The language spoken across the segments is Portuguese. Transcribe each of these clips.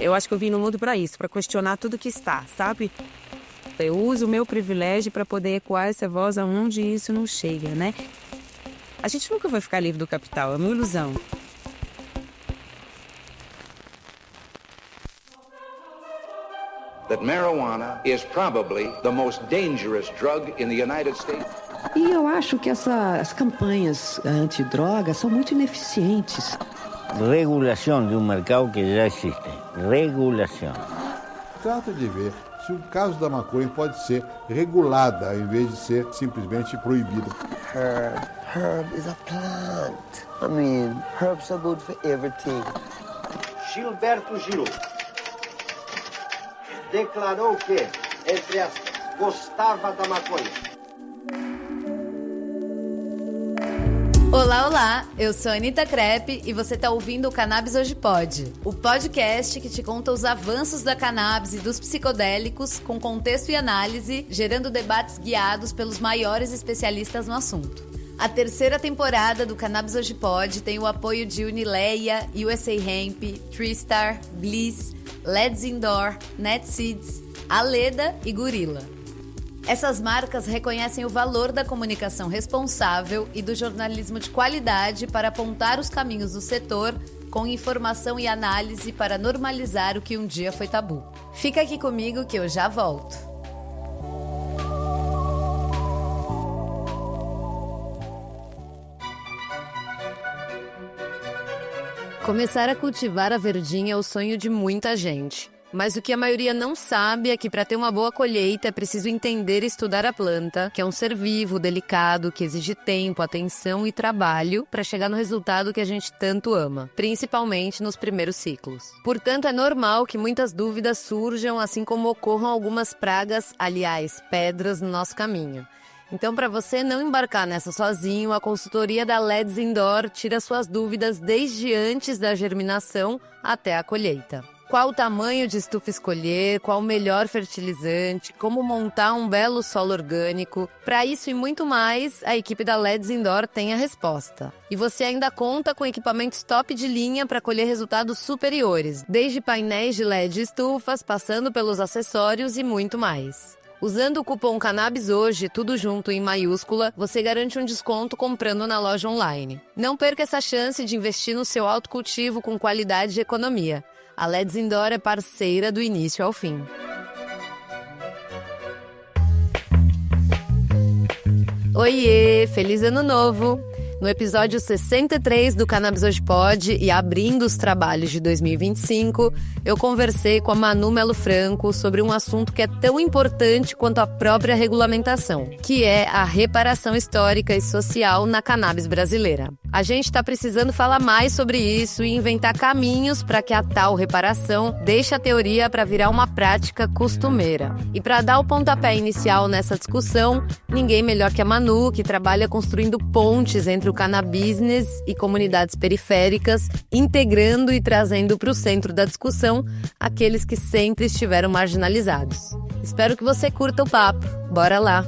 Eu acho que eu vim no mundo para isso, para questionar tudo que está, sabe? Eu uso o meu privilégio para poder ecoar essa voz aonde isso não chega, né? A gente nunca vai ficar livre do capital, é uma ilusão. That marijuana is probably the most dangerous drug in the United States. E eu acho que essas campanhas antidrogas são muito ineficientes. Regulação de um mercado que já existe. Regulação. Trata de ver se o caso da maconha pode ser regulada, ao invés de ser simplesmente proibida. Herb is a plant. I mean, herbs are good for everything. Gilberto Gil declarou que, entre aspas, gostava da maconha. Olá, olá! Eu sou a Anitta Crepe e você tá ouvindo o Cannabis Hoje Pode, o podcast que te conta os avanços da cannabis e dos psicodélicos com contexto e análise, gerando debates guiados pelos maiores especialistas no assunto. A terceira temporada do Cannabis Hoje Pode tem o apoio de Unileia, USA Hemp, TreeStar, Bliss, Let's Indoor, NetSeeds, Aleda e Gorilla. Essas marcas reconhecem o valor da comunicação responsável e do jornalismo de qualidade para apontar os caminhos do setor com informação e análise para normalizar o que um dia foi tabu. Fica aqui comigo que eu já volto. Começar a cultivar a verdinha é o sonho de muita gente. Mas o que a maioria não sabe é que para ter uma boa colheita é preciso entender e estudar a planta, que é um ser vivo, delicado, que exige tempo, atenção e trabalho para chegar no resultado que a gente tanto ama, principalmente nos primeiros ciclos. Portanto, é normal que muitas dúvidas surjam, assim como ocorram algumas pragas, aliás, pedras no nosso caminho. Então, para você não embarcar nessa sozinho, a consultoria da Let's Indoor tira suas dúvidas desde antes da germinação até a colheita. Qual o tamanho de estufa escolher, qual o melhor fertilizante, como montar um belo solo orgânico. Para isso e muito mais, a equipe da Let's Indoor tem a resposta. E você ainda conta com equipamentos top de linha para colher resultados superiores, desde painéis de LED estufas, passando pelos acessórios e muito mais. Usando o cupom Cannabis Hoje, tudo junto em maiúscula, você garante um desconto comprando na loja online. Não perca essa chance de investir no seu autocultivo com qualidade e economia. A Let's Indoor é parceira do início ao fim. Oiê! Feliz Ano Novo! No episódio 63 do Cannabis Hoje Pode e abrindo os trabalhos de 2025, eu conversei com a Manu Melo Franco sobre um assunto que é tão importante quanto a própria regulamentação, que é a reparação histórica e social na cannabis brasileira. A gente está precisando falar mais sobre isso e inventar caminhos para que a tal reparação deixe a teoria para virar uma prática costumeira. E para dar o pontapé inicial nessa discussão, ninguém melhor que a Manu, que trabalha construindo pontes entre o cannabis e comunidades periféricas, integrando e trazendo para o centro da discussão aqueles que sempre estiveram marginalizados. Espero que você curta o papo. Bora lá!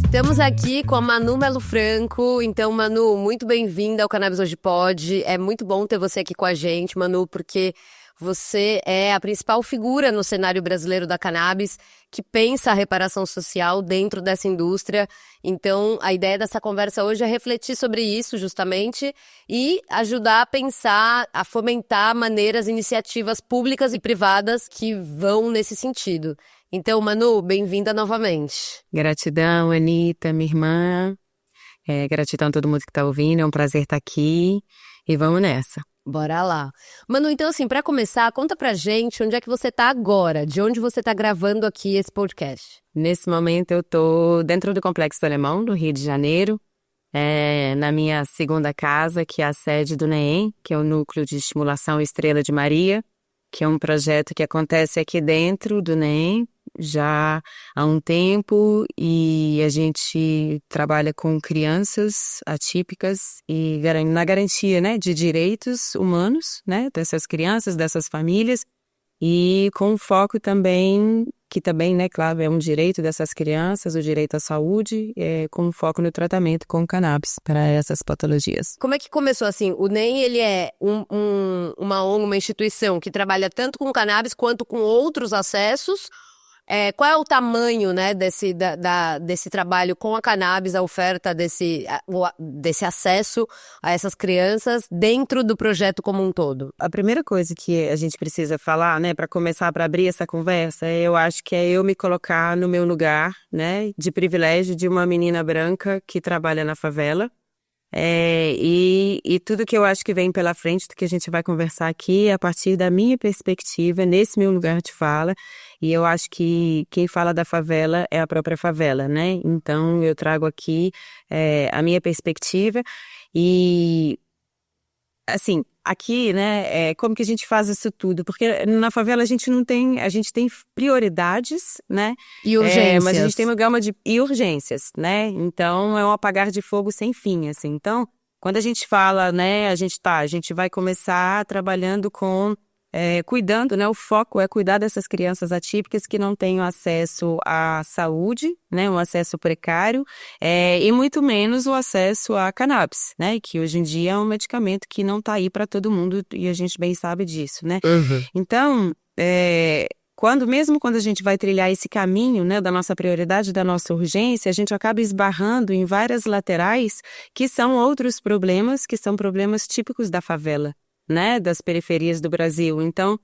Estamos aqui com a Manu Melo Franco. Então, Manu, muito bem-vinda ao Cannabis Hoje Pode. É muito bom ter você aqui com a gente, Manu, porque você é a principal figura no cenário brasileiro da cannabis que pensa a reparação social dentro dessa indústria. Então, a ideia dessa conversa hoje é refletir sobre isso, justamente, e ajudar a pensar, a fomentar maneiras, iniciativas públicas e privadas que vão nesse sentido. Então, Manu, bem-vinda novamente. Gratidão, Anitta, minha irmã. Gratidão a todo mundo que está ouvindo, é um prazer estar aqui e vamos nessa. Bora lá. Manu, então assim, para começar, conta pra gente onde é que você tá agora, de onde você tá gravando aqui esse podcast. Nesse momento eu tô dentro do Complexo do Alemão, no Rio de Janeiro, na minha segunda casa, que é a sede do NEEM, que é o Núcleo de Estimulação Estrela de Maria, que é um projeto que acontece aqui dentro do NEEM, já há um tempo, e a gente trabalha com crianças atípicas e na garantia, né, de direitos humanos, né, dessas crianças, dessas famílias, e com foco também que também, né, claro, é um direito dessas crianças, o direito à saúde, com foco no tratamento com cannabis para essas patologias. Como é que começou assim? O NEM, ele é uma ONG, uma instituição que trabalha tanto com cannabis quanto com outros acessos. Qual é o tamanho, né, desse trabalho com a cannabis, a oferta desse acesso a essas crianças dentro do projeto como um todo? A primeira coisa que a gente precisa falar, né, para começar, para abrir essa conversa, eu acho que é eu me colocar no meu lugar, né, de privilégio de uma menina branca que trabalha na favela. E tudo que eu acho que vem pela frente do que a gente vai conversar aqui é a partir da minha perspectiva, nesse meu lugar de fala, e eu acho que quem fala da favela é a própria favela, né? Então eu trago aqui a minha perspectiva e, assim, aqui, né, como que a gente faz isso tudo? Porque na favela a gente tem prioridades, né? E urgências. Mas a gente tem uma gama e urgências, né? Então é um apagar de fogo sem fim, assim. Então, quando a gente fala, né, a gente vai começar trabalhando com cuidando, né? O foco é cuidar dessas crianças atípicas que não têm acesso à saúde, né? Um acesso precário, e muito menos o acesso a cannabis, né? Que hoje em dia é um medicamento que não está aí para todo mundo e a gente bem sabe disso, né? Uhum. Então, mesmo quando a gente vai trilhar esse caminho, né, da nossa prioridade, da nossa urgência, a gente acaba esbarrando em várias laterais que são outros problemas, que são problemas típicos da favela, né, das periferias do Brasil. Então,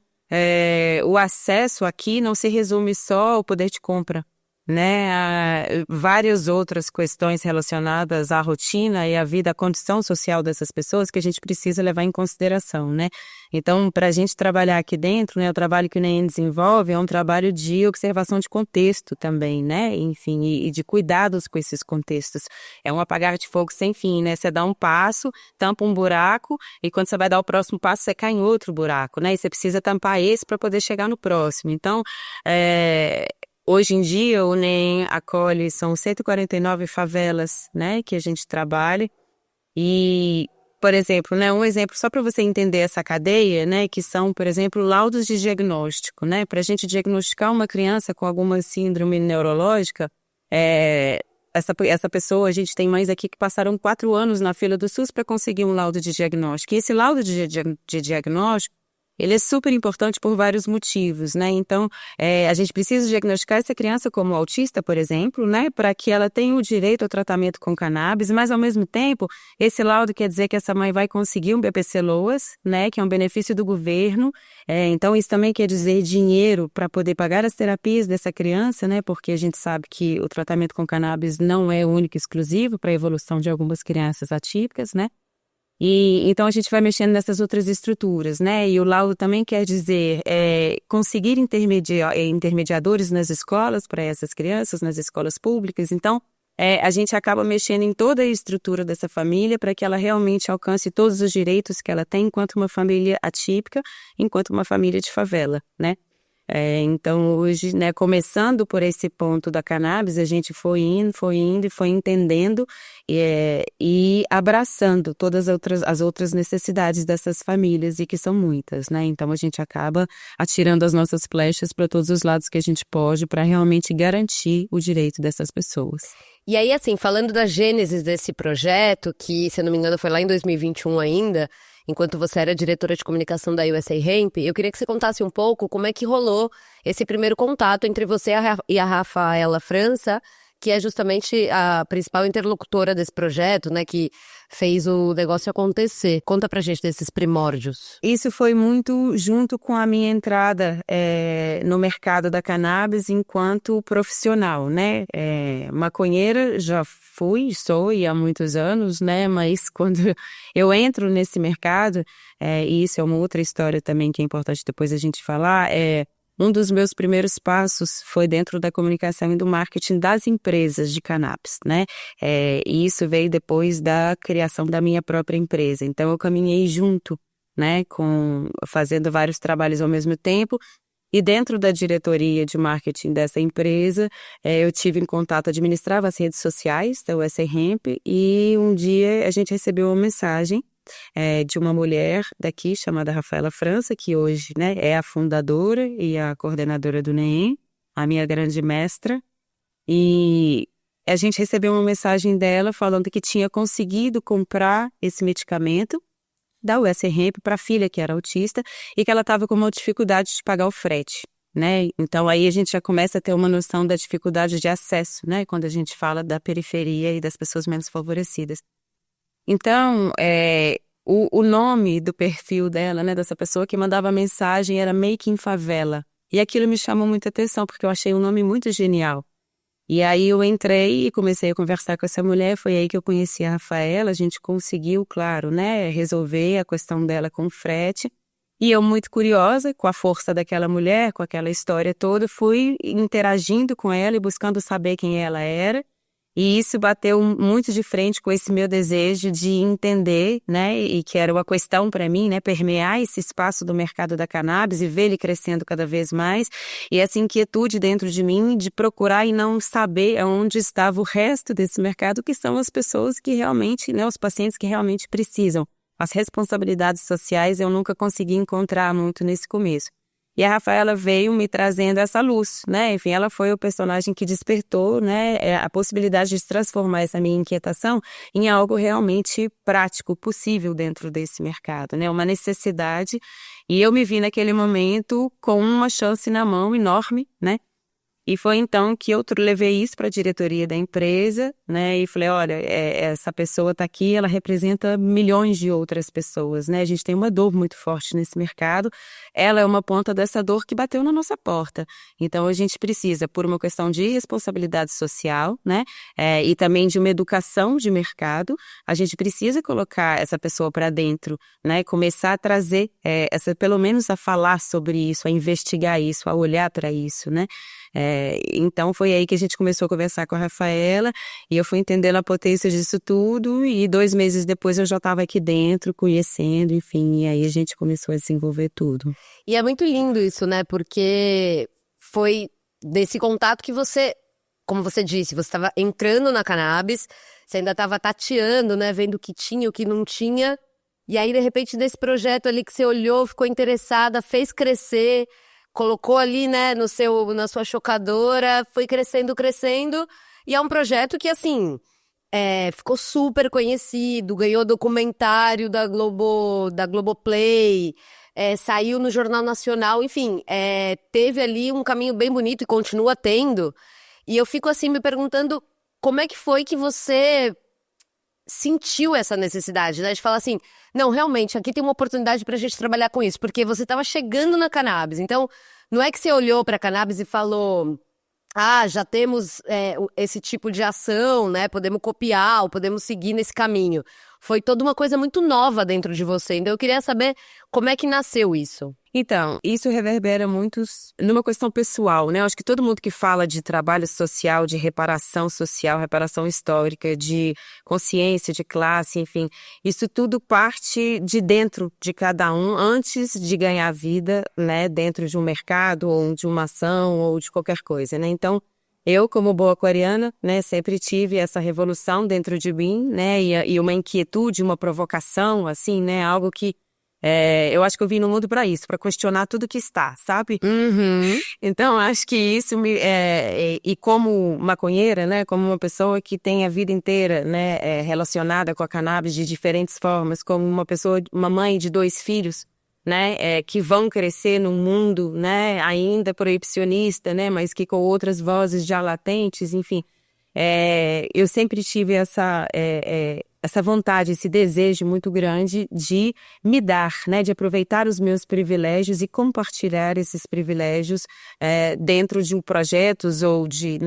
o acesso aqui não se resume só ao poder de compra, né, a várias outras questões relacionadas à rotina e à vida, à condição social dessas pessoas que a gente precisa levar em consideração, né. Então, para a gente trabalhar aqui dentro, né, o trabalho que o NEM desenvolve é um trabalho de observação de contexto também, né, enfim, e de cuidados com esses contextos. É um apagar de fogo sem fim, né, você dá um passo, tampa um buraco, e quando você vai dar o próximo passo, você cai em outro buraco, né, e você precisa tampar esse para poder chegar no próximo. Então, hoje em dia, o NEM acolhe, são 149 favelas, né, que a gente trabalha, e, por exemplo, né, um exemplo só para você entender essa cadeia, né, que são, por exemplo, laudos de diagnóstico, né, para a gente diagnosticar uma criança com alguma síndrome neurológica, essa pessoa, a gente tem mães aqui que passaram 4 anos na fila do SUS para conseguir um laudo de diagnóstico, e esse laudo de diagnóstico, ele é super importante por vários motivos, né? Então, a gente precisa diagnosticar essa criança como autista, por exemplo, né? Para que ela tenha o direito ao tratamento com cannabis, mas ao mesmo tempo, esse laudo quer dizer que essa mãe vai conseguir um BPC-LOAS, né? Que é um benefício do governo. Então, isso também quer dizer dinheiro para poder pagar as terapias dessa criança, né? Porque a gente sabe que o tratamento com cannabis não é único e exclusivo para a evolução de algumas crianças atípicas, né? E então a gente vai mexendo nessas outras estruturas, né? E o laudo também quer dizer conseguir intermediadores nas escolas para essas crianças, nas escolas públicas. Então, a gente acaba mexendo em toda a estrutura dessa família para que ela realmente alcance todos os direitos que ela tem enquanto uma família atípica, enquanto uma família de favela, né? Então hoje, né, começando por esse ponto da cannabis, a gente foi indo e foi entendendo e abraçando todas as outras necessidades dessas famílias, e que são muitas, né? Então a gente acaba atirando as nossas flechas para todos os lados que a gente pode para realmente garantir o direito dessas pessoas. E aí, assim, falando da gênese desse projeto, que, se eu não me engano, foi lá em 2021 ainda, enquanto você era diretora de comunicação da USA Hemp, eu queria que você contasse um pouco como é que rolou esse primeiro contato entre você e a Rafaela França, que é justamente a principal interlocutora desse projeto, né, que fez o negócio acontecer. Conta pra gente desses primórdios. Isso foi muito junto com a minha entrada no mercado da cannabis enquanto profissional, né? Maconheira já sou e há muitos anos, né? Mas quando eu entro nesse mercado, e isso é uma outra história também que é importante depois a gente falar, um dos meus primeiros passos foi dentro da comunicação e do marketing das empresas de cannabis, né? E isso veio depois da criação da minha própria empresa. Então, eu caminhei junto, né? Fazendo vários trabalhos ao mesmo tempo. E dentro da diretoria de marketing dessa empresa, eu tive em contato, administrava as redes sociais da USA Hemp, e um dia a gente recebeu uma mensagem de uma mulher daqui chamada Rafaela França, que hoje, né, é a fundadora e a coordenadora do NEM, a minha grande mestra, e a gente recebeu uma mensagem dela falando que tinha conseguido comprar esse medicamento da US Hemp para a filha que era autista e que ela estava com uma dificuldade de pagar o frete, né? Então aí a gente já começa a ter uma noção da dificuldade de acesso, né? Quando a gente fala da periferia e das pessoas menos favorecidas. Então, o nome do perfil dela, né, dessa pessoa que mandava a mensagem era Making Favela. E aquilo me chamou muita atenção, porque eu achei um nome muito genial. E aí eu entrei e comecei a conversar com essa mulher, foi aí que eu conheci a Rafaela, a gente conseguiu, claro, né, resolver a questão dela com o frete. E eu, muito curiosa, com a força daquela mulher, com aquela história toda, fui interagindo com ela e buscando saber quem ela era. E isso bateu muito de frente com esse meu desejo de entender, né, e que era uma questão para mim, né, permear esse espaço do mercado da cannabis e ver ele crescendo cada vez mais, e essa inquietude dentro de mim de procurar e não saber onde estava o resto desse mercado, que são as pessoas que realmente, né, os pacientes que realmente precisam. As responsabilidades sociais eu nunca consegui encontrar muito nesse começo. E a Rafaela veio me trazendo essa luz, né? Enfim, ela foi o personagem que despertou, né, a possibilidade de transformar essa minha inquietação em algo realmente prático, possível dentro desse mercado, né? Uma necessidade. E eu me vi naquele momento com uma chance na mão enorme, né? E foi então que eu levei isso para a diretoria da empresa, né? E falei, olha, essa pessoa está aqui, ela representa milhões de outras pessoas, né? A gente tem uma dor muito forte nesse mercado. Ela é uma ponta dessa dor que bateu na nossa porta. Então a gente precisa, por uma questão de responsabilidade social, né? E também de uma educação de mercado, a gente precisa colocar essa pessoa para dentro, né? Começar a trazer pelo menos a falar sobre isso, a investigar isso, a olhar para isso, né? Então foi aí que a gente começou a conversar com a Rafaela e eu fui entendendo a potência disso tudo e 2 meses depois eu já estava aqui dentro, conhecendo, enfim, e aí a gente começou a desenvolver tudo. E é muito lindo isso, né? Porque foi desse contato que você, como você disse, você estava entrando na cannabis, você ainda estava tateando, né? Vendo o que tinha, o que não tinha, e aí de repente desse projeto ali que você olhou, ficou interessada, fez crescer, colocou ali, né, na sua chocadora, foi crescendo, e é um projeto que, assim, ficou super conhecido, ganhou documentário da Globoplay, saiu no Jornal Nacional, enfim, teve ali um caminho bem bonito e continua tendo, e eu fico, assim, me perguntando como é que foi que você sentiu essa necessidade, né, de falar assim, não, realmente, aqui tem uma oportunidade pra gente trabalhar com isso, porque você estava chegando na cannabis, então não é que você olhou pra cannabis e falou, já temos esse tipo de ação, né, podemos copiar ou podemos seguir nesse caminho. Foi toda uma coisa muito nova dentro de você, então eu queria saber como é que nasceu isso. Então, isso reverbera muito numa questão pessoal, né? Eu acho que todo mundo que fala de trabalho social, de reparação social, reparação histórica, de consciência, de classe, enfim, isso tudo parte de dentro de cada um antes de ganhar vida, né? Dentro de um mercado ou de uma ação ou de qualquer coisa, né? Então, eu, como boa aquariana, né, sempre tive essa revolução dentro de mim, né? E uma inquietude, uma provocação, assim, né? Algo que eu acho que eu vim no mundo para isso, para questionar tudo que está, sabe? Uhum. Então, acho que isso e como maconheira, né, como uma pessoa que tem a vida inteira, né, relacionada com a cannabis de diferentes formas, como uma mãe de 2 filhos, né, que vão crescer num mundo, né, ainda proibicionista, né, mas que com outras vozes já latentes, enfim, eu sempre tive essa vontade, esse desejo muito grande de me dar, né, de aproveitar os meus privilégios e compartilhar esses privilégios dentro de projetos ou de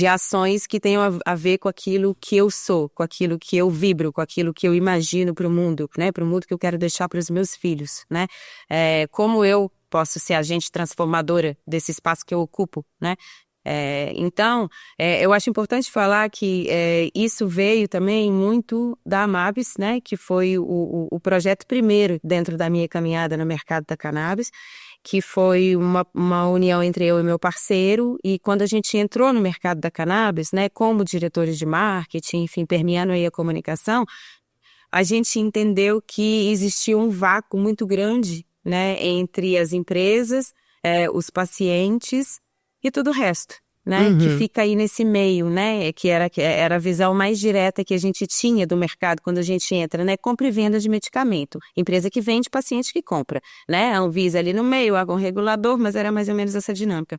ações que tenham a ver com aquilo que eu sou, com aquilo que eu vibro, com aquilo que eu imagino para o mundo, né, para o mundo que eu quero deixar para os meus filhos, né, como eu posso ser agente transformadora desse espaço que eu ocupo, né. Então, eu acho importante falar que isso veio também muito da Amabis, né, que foi o projeto primeiro dentro da minha caminhada no mercado da cannabis, que foi uma união entre eu e meu parceiro, e quando a gente entrou no mercado da cannabis, né, como diretores de marketing, enfim, permeando aí a comunicação, a gente entendeu que existia um vácuo muito grande, né, entre as empresas, os pacientes, e tudo o resto, né? Que fica aí nesse meio, né? Que era a visão mais direta que a gente tinha do mercado quando a gente entra, né? Compra e venda de medicamento. Empresa que vende, paciente que compra, né? A Anvisa ali no meio, órgão regulador, mas era mais ou menos essa dinâmica.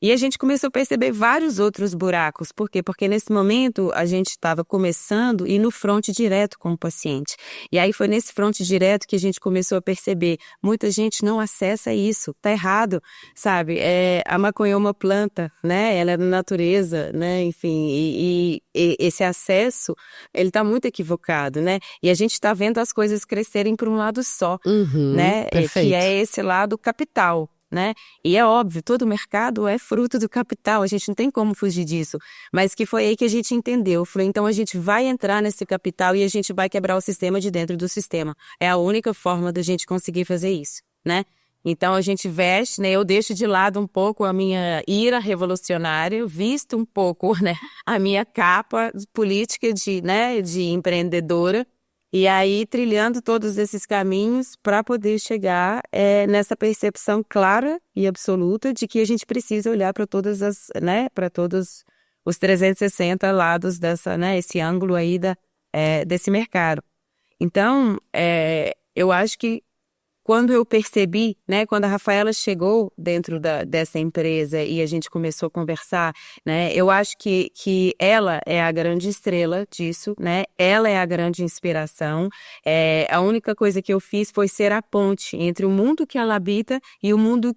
E a gente começou a perceber vários outros buracos. Por quê? Porque nesse momento a gente estava começando e no fronte direto com o paciente. E aí foi nesse fronte direto que a gente começou a perceber, muita gente não acessa isso, tá errado, sabe? A maconha é uma planta, né? Ela é da natureza, né? Enfim, e esse acesso, ele tá muito equivocado, né? E a gente tá vendo as coisas crescerem por um lado só, né? Que é esse lado capital. Né? E é óbvio, todo mercado é fruto do capital, a gente não tem como fugir disso, mas que foi aí que a gente entendeu, falou, então a gente vai entrar nesse capital e a gente vai quebrar o sistema de dentro do sistema, é a única forma da gente conseguir fazer isso, né? Então a gente veste, né? Eu deixo de lado um pouco a minha ira revolucionária, visto um pouco, né, a minha capa política de empreendedora, e aí, trilhando todos esses caminhos para poder chegar nessa percepção clara e absoluta de que a gente precisa olhar para todas as, né, para todos os 360 lados dessa, né, esse ângulo aí desse mercado. Então, eu acho que quando eu percebi, né, quando a Rafaela chegou dentro dessa empresa e a gente começou a conversar, né, eu acho que ela é a grande estrela disso, né, ela é a grande inspiração. A única coisa que eu fiz foi ser a ponte entre o mundo que ela habita e o mundo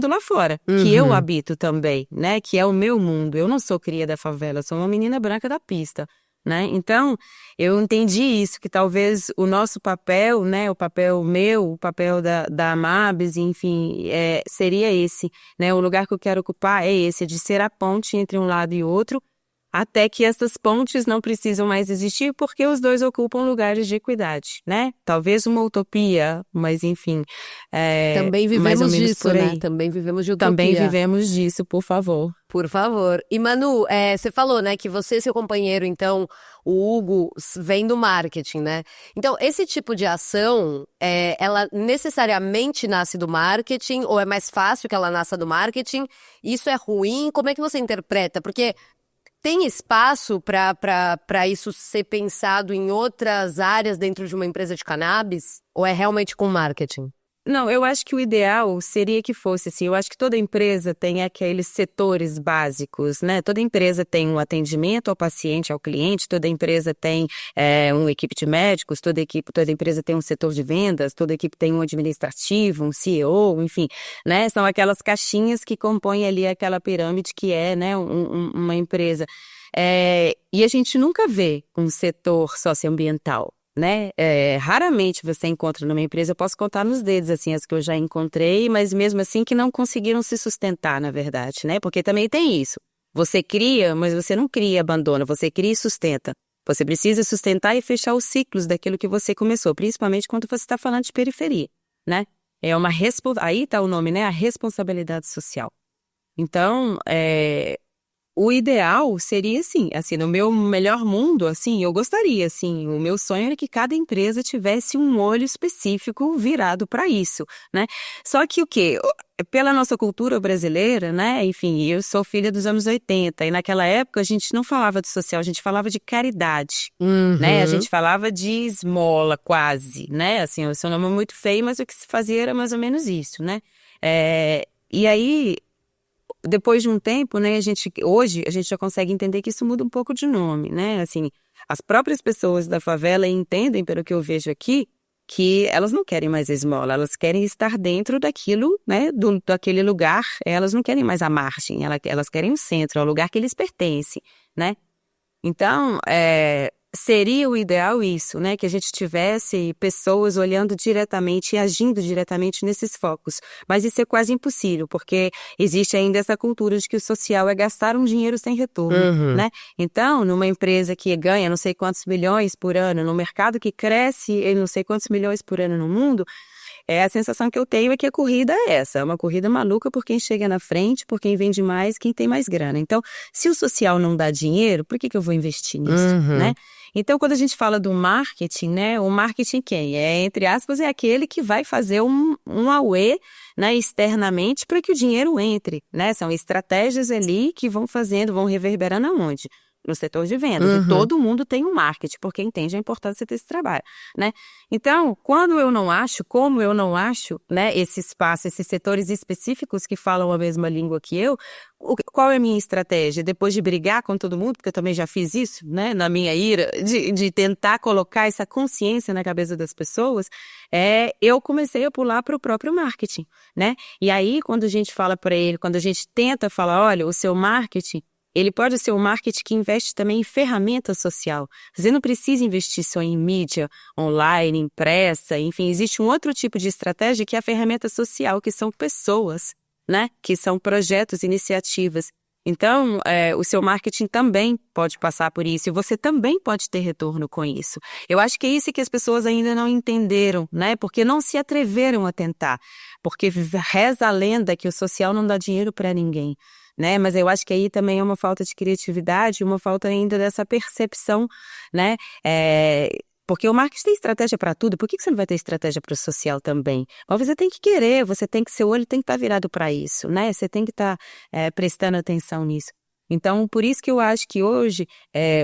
lá fora, que eu habito também, né, que é o meu mundo. Eu não sou cria da favela, eu sou uma menina branca da pista. Né? Então, eu entendi isso, que talvez o nosso papel, né, o papel meu, o papel da Amabs, enfim, seria esse, né? O lugar que eu quero ocupar é esse, de ser a ponte entre um lado e outro, até que essas pontes não precisam mais existir, porque os dois ocupam lugares de equidade, né? Talvez uma utopia, mas enfim, também mais ou vivemos menos disso, por aí. né? Também vivemos de utopia. Também vivemos disso, por favor. Por favor. E Manu, você falou, né, que você e seu companheiro, então, o Hugo, vem do marketing, né? Então, esse tipo de ação, ela necessariamente nasce do marketing ou é mais fácil que ela nasça do marketing? Isso é ruim? Como é que você interpreta? Porque tem espaço para isso ser pensado em outras áreas dentro de uma empresa de cannabis? Ou é realmente com marketing? Não, eu acho que o ideal seria que fosse assim. Eu acho que toda empresa tem aqueles setores básicos, né? Toda empresa tem um atendimento ao paciente, ao cliente, toda empresa tem uma equipe de médicos, toda empresa tem um setor de vendas, toda equipe tem um administrativo, um CEO, enfim, né? São aquelas caixinhas que compõem ali aquela pirâmide que é, né, uma empresa. E a gente nunca vê um setor socioambiental. Né? Raramente você encontra numa empresa, eu posso contar nos dedos, assim, as que eu já encontrei, mas mesmo assim que não conseguiram se sustentar, na verdade, né? Porque também tem isso. Você cria, mas você não cria e abandona, você cria e sustenta. Você precisa sustentar e fechar os ciclos daquilo que você começou, principalmente quando você está falando de periferia, né? Aí está o nome, né? A responsabilidade social. Então, o ideal seria assim, no meu melhor mundo, assim, eu gostaria, assim, o meu sonho era que cada empresa tivesse um olho específico virado para isso, né? Só que o quê? Pela nossa cultura brasileira, né? Enfim, eu sou filha dos anos 80 e naquela época a gente não falava de social, a gente falava de caridade, né? A gente falava de esmola quase, né? Assim, o seu nome é muito feio, mas o que se fazia era mais ou menos isso, né? E aí, depois de um tempo, né, hoje a gente já consegue entender que isso muda um pouco de nome, né? Assim, as próprias pessoas da favela entendem, pelo que eu vejo aqui, que elas não querem mais esmola, elas querem estar dentro daquilo, né, daquele lugar, elas não querem mais a margem, elas querem o centro, é o lugar que eles pertencem, né? Então, seria o ideal isso, né? Que a gente tivesse pessoas olhando diretamente e agindo diretamente nesses focos. Mas isso é quase impossível, porque existe ainda essa cultura de que o social é gastar um dinheiro sem retorno, né? Então, numa empresa que ganha não sei quantos milhões por ano, no mercado que cresce não sei quantos milhões por ano no mundo, a sensação que eu tenho é que a corrida é essa, é uma corrida maluca por quem chega na frente, por quem vende mais, quem tem mais grana. Então, se o social não dá dinheiro, por que eu vou investir nisso, né? Então, quando a gente fala do marketing, né, o marketing quem? Entre aspas, é aquele que vai fazer um auê, né, externamente para que o dinheiro entre, né? São estratégias ali que vão reverberando aonde? No setor de vendas. E todo mundo tem um marketing, porque entende a importância desse trabalho, né? Então, como eu não acho, né, esse espaço, esses setores específicos que falam a mesma língua que eu, qual é a minha estratégia? Depois de brigar com todo mundo, porque eu também já fiz isso, né, na minha ira, de tentar colocar essa consciência na cabeça das pessoas, eu comecei a pular para o próprio marketing, né? E aí, quando a gente fala para ele, quando a gente tenta falar, olha, o seu marketing, ele pode ser um marketing que investe também em ferramenta social. Você não precisa investir só em mídia, online, impressa, enfim, existe um outro tipo de estratégia que é a ferramenta social, que são pessoas, né? Que são projetos, iniciativas. Então, o seu marketing também pode passar por isso e você também pode ter retorno com isso. Eu acho que é isso que as pessoas ainda não entenderam, né? Porque não se atreveram a tentar. Porque reza a lenda que o social não dá dinheiro para ninguém. Né? Mas eu acho que aí também é uma falta de criatividade, uma falta ainda dessa percepção, né? Porque o marketing tem estratégia para tudo, por que você não vai ter estratégia para o social também? Mas você tem que querer, seu olho tem que estar virado para isso, né? Você tem que estar prestando atenção nisso. Então, por isso que eu acho que hoje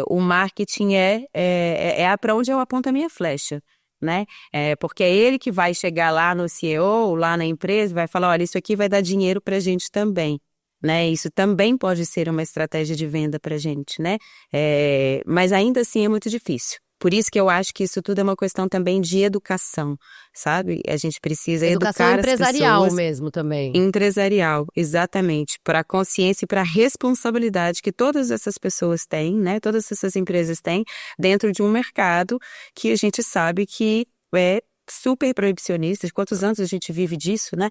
o marketing é para onde eu aponto a minha flecha. Né? Porque é ele que vai chegar lá no CEO, lá na empresa, vai falar, olha, isso aqui vai dar dinheiro para a gente também. Né? Isso também pode ser uma estratégia de venda para a gente, né? Mas ainda assim é muito difícil. Por isso que eu acho que isso tudo é uma questão também de educação, sabe? A gente precisa educação educar empresarial as pessoas. mesmo também. Empresarial, exatamente. Para a consciência e para a responsabilidade que todas essas pessoas têm, né? Todas essas empresas têm dentro de um mercado que a gente sabe que é super proibicionista. Quantos anos a gente vive disso, né?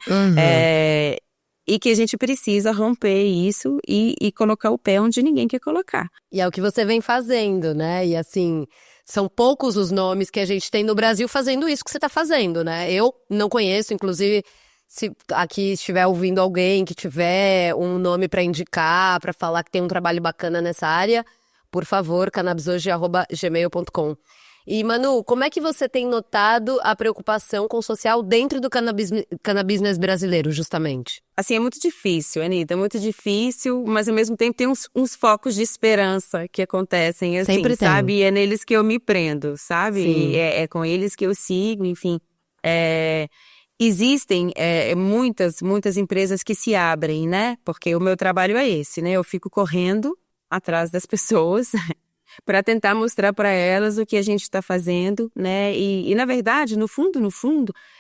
E que a gente precisa romper isso e colocar o pé onde ninguém quer colocar. E é o que você vem fazendo, né? E assim, são poucos os nomes que a gente tem no Brasil fazendo isso que você está fazendo, né? Eu não conheço, inclusive, se aqui estiver ouvindo alguém que tiver um nome para indicar, para falar que tem um trabalho bacana nessa área, por favor, cannabishoje@gmail.com. E, Manu, como é que você tem notado a preocupação com o social dentro do cannabis brasileiro, justamente? Assim, é muito difícil, Anitta, é muito difícil, mas ao mesmo tempo tem uns focos de esperança que acontecem, assim, sempre tem. Sabe? E é neles que eu me prendo, sabe? É com eles que eu sigo, enfim. Existem muitas empresas que se abrem, né? Porque o meu trabalho é esse, né? Eu fico correndo atrás das pessoas para tentar mostrar para elas o que a gente está fazendo, né? E, na verdade, no fundo,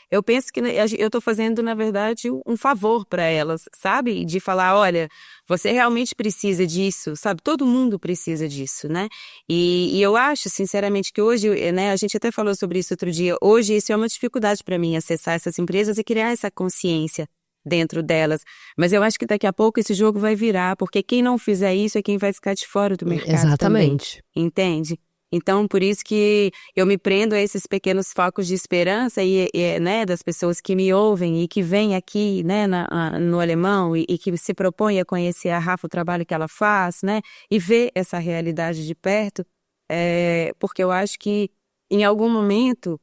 eu penso que eu estou fazendo, na verdade, um favor para elas, sabe? De falar, olha, você realmente precisa disso, sabe? Todo mundo precisa disso, né? E eu acho, sinceramente, que hoje, né? A gente até falou sobre isso outro dia. Hoje, isso é uma dificuldade para mim, acessar essas empresas e criar essa consciência dentro delas, mas eu acho que daqui a pouco esse jogo vai virar, porque quem não fizer isso é quem vai ficar de fora do mercado. Exatamente. Também, entende? Então, por isso que eu me prendo a esses pequenos focos de esperança né, das pessoas que me ouvem e que vêm aqui, né, no Alemão e que se propõem a conhecer a Rafa, o trabalho que ela faz, né, e ver essa realidade de perto, porque eu acho que em algum momento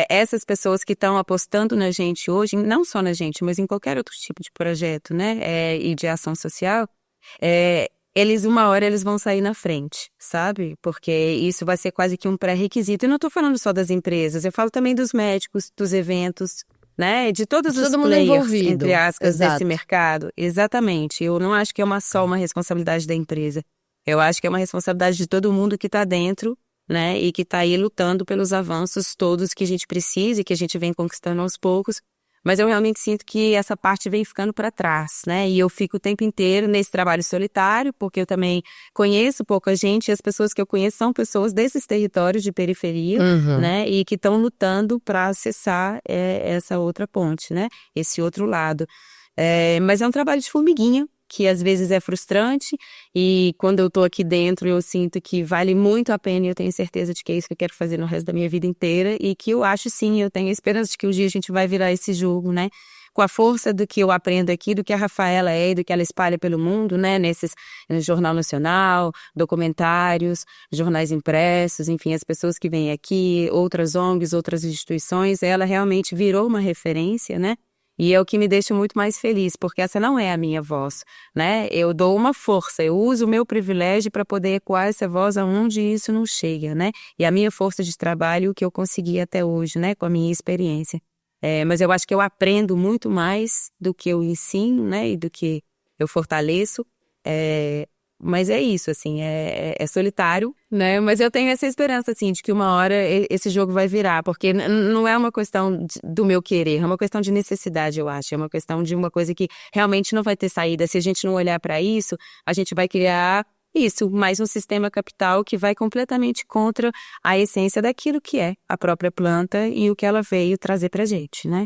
essas pessoas que estão apostando na gente hoje, não só na gente, mas em qualquer outro tipo de projeto, né, e de ação social, uma hora eles vão sair na frente, sabe? Porque isso vai ser quase que um pré-requisito. E não estou falando só das empresas, eu falo também dos médicos, dos eventos, né, de todos os players, entre aspas, desse mercado. Exatamente. Eu não acho que é só uma responsabilidade da empresa. Eu acho que é uma responsabilidade de todo mundo que está dentro, né, e que está aí lutando pelos avanços todos que a gente precisa e que a gente vem conquistando aos poucos, mas eu realmente sinto que essa parte vem ficando para trás, né, e eu fico o tempo inteiro nesse trabalho solitário, porque eu também conheço pouca gente, e as pessoas que eu conheço são pessoas desses territórios de periferia, né, e que estão lutando para acessar essa outra ponte, né, esse outro lado. Mas é um trabalho de formiguinha, que às vezes é frustrante, e quando eu tô aqui dentro eu sinto que vale muito a pena e eu tenho certeza de que é isso que eu quero fazer no resto da minha vida inteira, e que eu acho sim, eu tenho a esperança de que um dia a gente vai virar esse jogo, né? Com a força do que eu aprendo aqui, do que a Rafaela é e do que ela espalha pelo mundo, né? No Jornal Nacional, documentários, jornais impressos, enfim, as pessoas que vêm aqui, outras ONGs, outras instituições, ela realmente virou uma referência, né? E é o que me deixa muito mais feliz, porque essa não é a minha voz, né? Eu dou uma força, eu uso o meu privilégio para poder ecoar essa voz aonde isso não chega, né? E a minha força de trabalho, o que eu consegui até hoje, né? Com a minha experiência. Mas eu acho que eu aprendo muito mais do que eu ensino, né? E do que eu fortaleço. Mas é isso, assim, é solitário, né? Mas eu tenho essa esperança, assim, de que uma hora esse jogo vai virar, porque não é uma questão do meu querer, é uma questão de necessidade, eu acho. É uma questão de uma coisa que realmente não vai ter saída. Se a gente não olhar para isso, a gente vai criar isso, mais um sistema capital que vai completamente contra a essência daquilo que é a própria planta e o que ela veio trazer pra gente, né?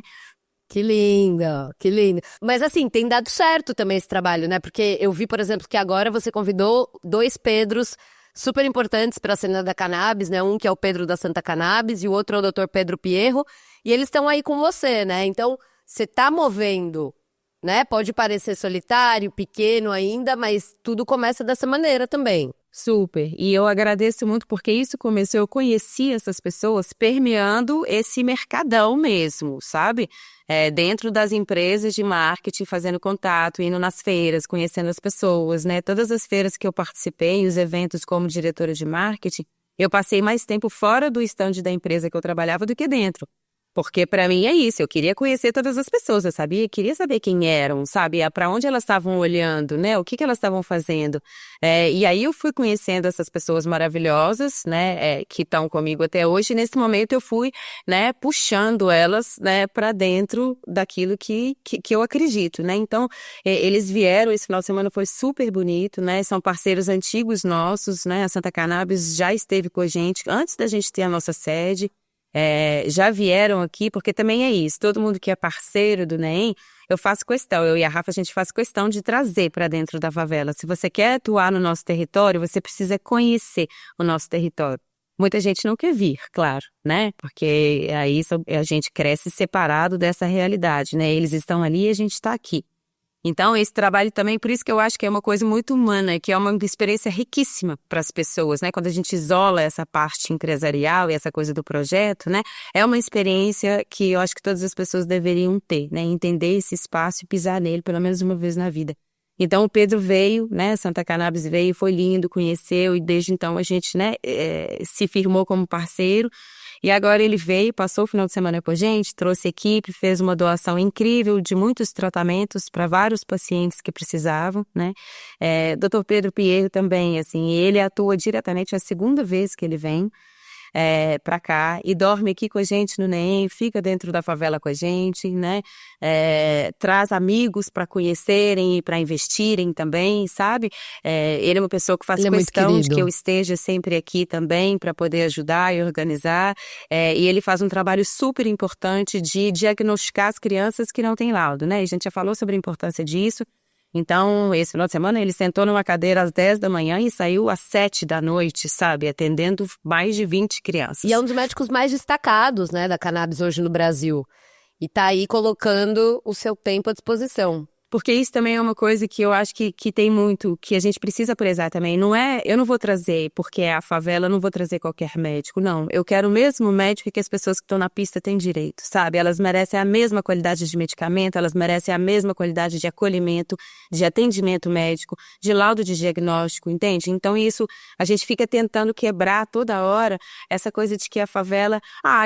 Que lindo, que lindo. Mas assim, tem dado certo também esse trabalho, né? Porque eu vi, por exemplo, que agora você convidou 2 Pedros super importantes para a cena da cannabis, né? Um que é o Pedro da Santa Cannabis e o outro é o Dr. Pedro Pierro. E eles estão aí com você, né? Então, você tá movendo, né? Pode parecer solitário, pequeno ainda, mas tudo começa dessa maneira também. Super. E eu agradeço muito porque isso começou, eu conheci essas pessoas permeando esse mercadão mesmo, sabe? Dentro das empresas de marketing, fazendo contato, indo nas feiras, conhecendo as pessoas, né? Todas as feiras que eu participei, os eventos como diretora de marketing, eu passei mais tempo fora do stand da empresa que eu trabalhava do que dentro. Porque para mim é isso, eu queria conhecer todas as pessoas, eu queria saber quem eram, sabe, para onde elas estavam olhando, né, o que elas estavam fazendo. E aí eu fui conhecendo essas pessoas maravilhosas, né, que estão comigo até hoje, e nesse momento eu fui, né, puxando elas, né, para dentro daquilo que eu acredito, né. Então, eles vieram, esse final de semana foi super bonito, né, são parceiros antigos nossos, né, a Santa Cannabis já esteve com a gente antes da gente ter a nossa sede. Já vieram aqui, porque também é isso, todo mundo que é parceiro do NEM, eu faço questão, eu e a Rafa, a gente faz questão de trazer para dentro da favela. Se você quer atuar no nosso território, você precisa conhecer o nosso território. Muita gente não quer vir, claro, né? Porque aí a gente cresce separado dessa realidade, né? Eles estão ali e a gente está aqui. Então, esse trabalho também, por isso que eu acho que é uma coisa muito humana, que é uma experiência riquíssima para as pessoas, né? Quando a gente isola essa parte empresarial e essa coisa do projeto, né? É uma experiência que eu acho que todas as pessoas deveriam ter, né? Entender esse espaço e pisar nele pelo menos uma vez na vida. Então, o Pedro veio, né? Santa Cannabis veio, foi lindo, conheceu, e desde então a gente, né, se firmou como parceiro. E agora ele veio, passou o final de semana com a gente, trouxe equipe, fez uma doação incrível de muitos tratamentos para vários pacientes que precisavam, né? Dr. Pedro Pierro também, assim, ele atua diretamente, é a segunda vez que ele vem para cá e dorme aqui com a gente no NEM, fica dentro da favela com a gente, né? Traz amigos para conhecerem e para investirem também, sabe? Ele é uma pessoa que faz questão de que eu esteja sempre aqui também para poder ajudar e organizar, e ele faz um trabalho super importante de diagnosticar as crianças que não têm laudo, né? A gente já falou sobre a importância disso. Então, esse final de semana, ele sentou numa cadeira às 10 da manhã e saiu às 7 da noite, sabe? Atendendo mais de 20 crianças. E é um dos médicos mais destacados, né, da cannabis hoje no Brasil. E tá aí colocando o seu tempo à disposição. Porque isso também é uma coisa que eu acho que tem muito, que a gente precisa prezar também. Não é, eu não vou trazer, porque é a favela, eu não vou trazer qualquer médico, não. Eu quero o mesmo médico que as pessoas que estão na pista têm direito, sabe? Elas merecem a mesma qualidade de medicamento, elas merecem a mesma qualidade de acolhimento, de atendimento médico, de laudo de diagnóstico, entende? Então isso, a gente fica tentando quebrar toda hora essa coisa de que a favela,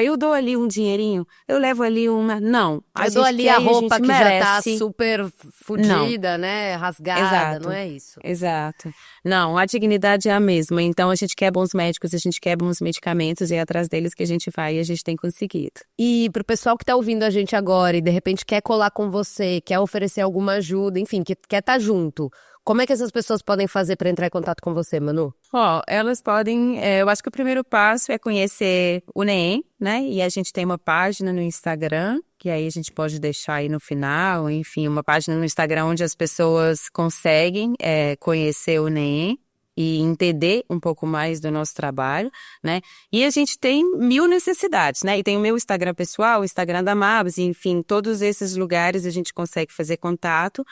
eu dou ali um dinheirinho, eu levo ali uma... Não. Eu dou ali a roupa que já tá super... fudida, né? Rasgada, exato, não é isso? Exato. Não, a dignidade é a mesma. Então, a gente quer bons médicos, a gente quer bons medicamentos e é atrás deles que a gente vai e a gente tem conseguido. E pro pessoal que tá ouvindo a gente agora e de repente quer colar com você, quer oferecer alguma ajuda, enfim, que quer estar junto, Como é que essas pessoas podem fazer para entrar em contato com você, Manu? Ó, elas podem, eu acho que o primeiro passo é conhecer o NEEM, né? E a gente tem uma página no Instagram, que aí a gente pode deixar aí no final, enfim, uma página no Instagram onde as pessoas conseguem conhecer o NEEM e entender um pouco mais do nosso trabalho, né? E a gente tem 1000 necessidades, né? E tem o meu Instagram pessoal, o Instagram da Mabs, enfim, todos esses lugares a gente consegue fazer contato.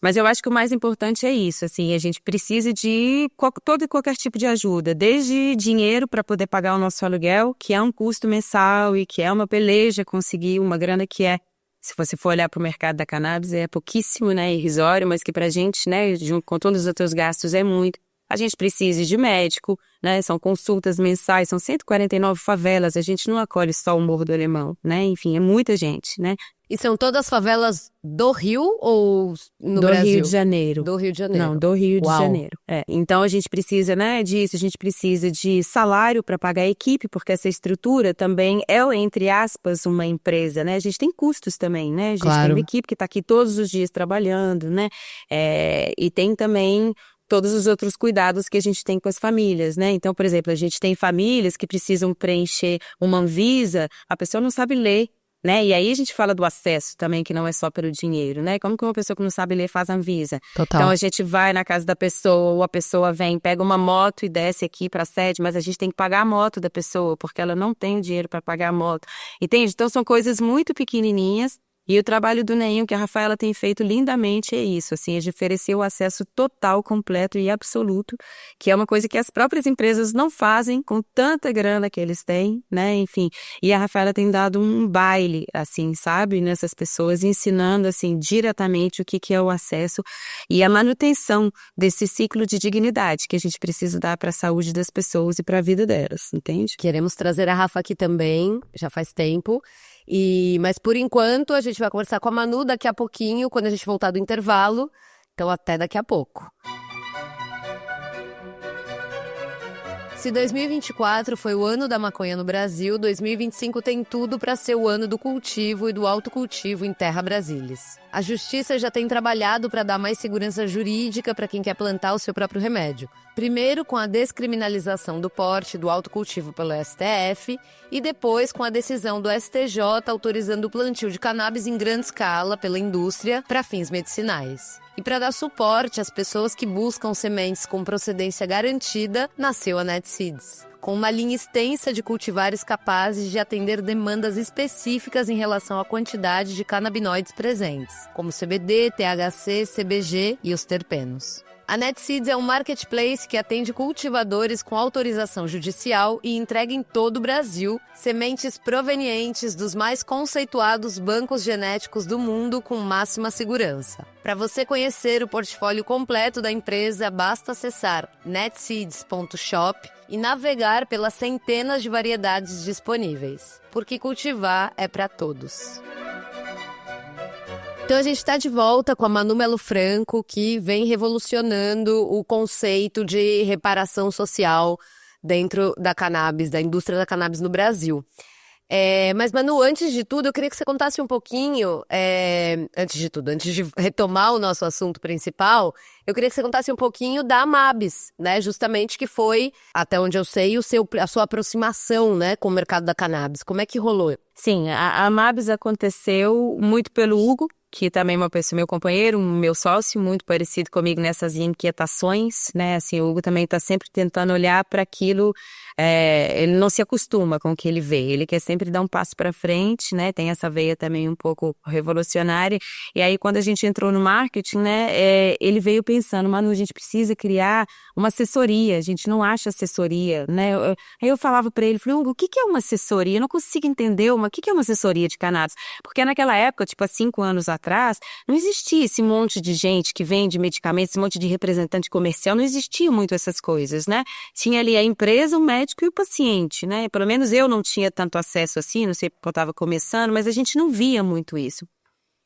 Mas eu acho que o mais importante é isso, assim, a gente precisa de todo e qualquer tipo de ajuda, desde dinheiro para poder pagar o nosso aluguel, que é um custo mensal e que é uma peleja conseguir uma grana que se você for olhar para o mercado da cannabis, é pouquíssimo, né, irrisório, mas que pra gente, né, junto com todos os outros gastos é muito. A gente precisa de médico, né, são consultas mensais, são 149 favelas, a gente não acolhe só o Morro do Alemão, né, enfim, é muita gente, né. E são todas favelas do Rio ou no Brasil? Do Rio de Janeiro. Do Rio de Janeiro. Não, do Rio de Uau. Janeiro. Então a gente precisa, né, disso, a gente precisa de salário para pagar a equipe, porque essa estrutura também é, entre aspas, uma empresa, né? A gente tem custos também, né? A gente tem uma equipe que está aqui todos os dias trabalhando, né? E tem também todos os outros cuidados que a gente tem com as famílias, né? Então, por exemplo, a gente tem famílias que precisam preencher uma Anvisa, a pessoa não sabe ler, né? E aí a gente fala do acesso também, que não é só pelo dinheiro, né? Como que uma pessoa que não sabe ler faz Anvisa? Total. Então a gente vai na casa da pessoa, ou a pessoa vem, pega uma moto e desce aqui para a sede, mas a gente tem que pagar a moto da pessoa, porque ela não tem dinheiro para pagar a moto. Entende? Então são coisas muito pequenininhas. E o trabalho do NEEM, que a Rafaela tem feito lindamente, é isso, assim, é de oferecer o acesso total, completo e absoluto, que é uma coisa que as próprias empresas não fazem com tanta grana que eles têm, né, enfim. E a Rafaela tem dado um baile, assim, sabe, nessas pessoas, ensinando, assim, diretamente o que é o acesso e a manutenção desse ciclo de dignidade que a gente precisa dar para a saúde das pessoas e para a vida delas, entende? Queremos trazer a Rafa aqui também, já faz tempo. Mas por enquanto a gente vai conversar com a Manu daqui a pouquinho, quando a gente voltar do intervalo. Então até daqui a pouco. Se 2024 foi o ano da maconha no Brasil, 2025 tem tudo para ser o ano do cultivo e do autocultivo em Terra Brasília. A Justiça já tem trabalhado para dar mais segurança jurídica para quem quer plantar o seu próprio remédio. Primeiro com a descriminalização do porte e do autocultivo pelo STF e depois com a decisão do STJ autorizando o plantio de cannabis em grande escala pela indústria para fins medicinais. E para dar suporte às pessoas que buscam sementes com procedência garantida, nasceu a NetSeeds, com uma linha extensa de cultivares capazes de atender demandas específicas em relação à quantidade de canabinoides presentes, como CBD, THC, CBG e os terpenos. A NetSeeds é um marketplace que atende cultivadores com autorização judicial e entrega em todo o Brasil sementes provenientes dos mais conceituados bancos genéticos do mundo com máxima segurança. Para você conhecer o portfólio completo da empresa, basta acessar netseeds.shop e navegar pelas centenas de variedades disponíveis. Porque cultivar é para todos. Então a gente está de volta com a Manu Melo Franco, que vem revolucionando o conceito de reparação social dentro da cannabis, da indústria da cannabis no Brasil. Mas Manu, antes de tudo, eu queria que você contasse um pouquinho, antes de retomar o nosso assunto principal, eu queria que você contasse um pouquinho da Mabs, né? Justamente que foi, até onde eu sei, a sua aproximação, né, com o mercado da cannabis. Como é que rolou? Sim, a Mabs aconteceu muito pelo Hugo, que também é uma pessoa, meu companheiro, meu sócio, muito parecido comigo nessas inquietações, né? Assim, o Hugo também está sempre tentando olhar para aquilo, ele não se acostuma com o que ele vê, ele quer sempre dar um passo para frente, né? Tem essa veia também um pouco revolucionária. E aí, quando a gente entrou no marketing, né? Ele veio pensando, Manu, a gente precisa criar uma assessoria, a gente não acha assessoria, né? Aí eu falava para ele, falei, Hugo, o que é uma assessoria? Eu não consigo entender o que é uma assessoria de cannabis, porque naquela época, tipo há 5 anos atrás, não existia esse monte de gente que vende medicamentos, esse monte de representante comercial, não existiam muito essas coisas, né? Tinha ali a empresa, o médico e o paciente, né? Pelo menos eu não tinha tanto acesso assim, não sei porque eu estava começando, mas a gente não via muito isso.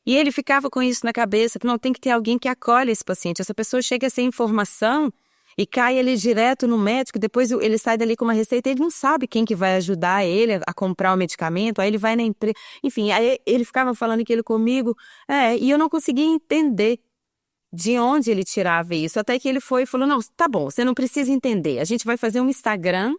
E ele ficava com isso na cabeça, não, tem que ter alguém que acolhe esse paciente, essa pessoa chega sem informação e cai ali direto no médico, depois ele sai dali com uma receita, ele não sabe quem que vai ajudar ele a comprar o medicamento, aí ele vai na empresa, enfim, aí ele ficava falando aquilo comigo, e eu não conseguia entender, de onde ele tirava isso, até que ele foi e falou, não, tá bom, você não precisa entender, a gente vai fazer um Instagram,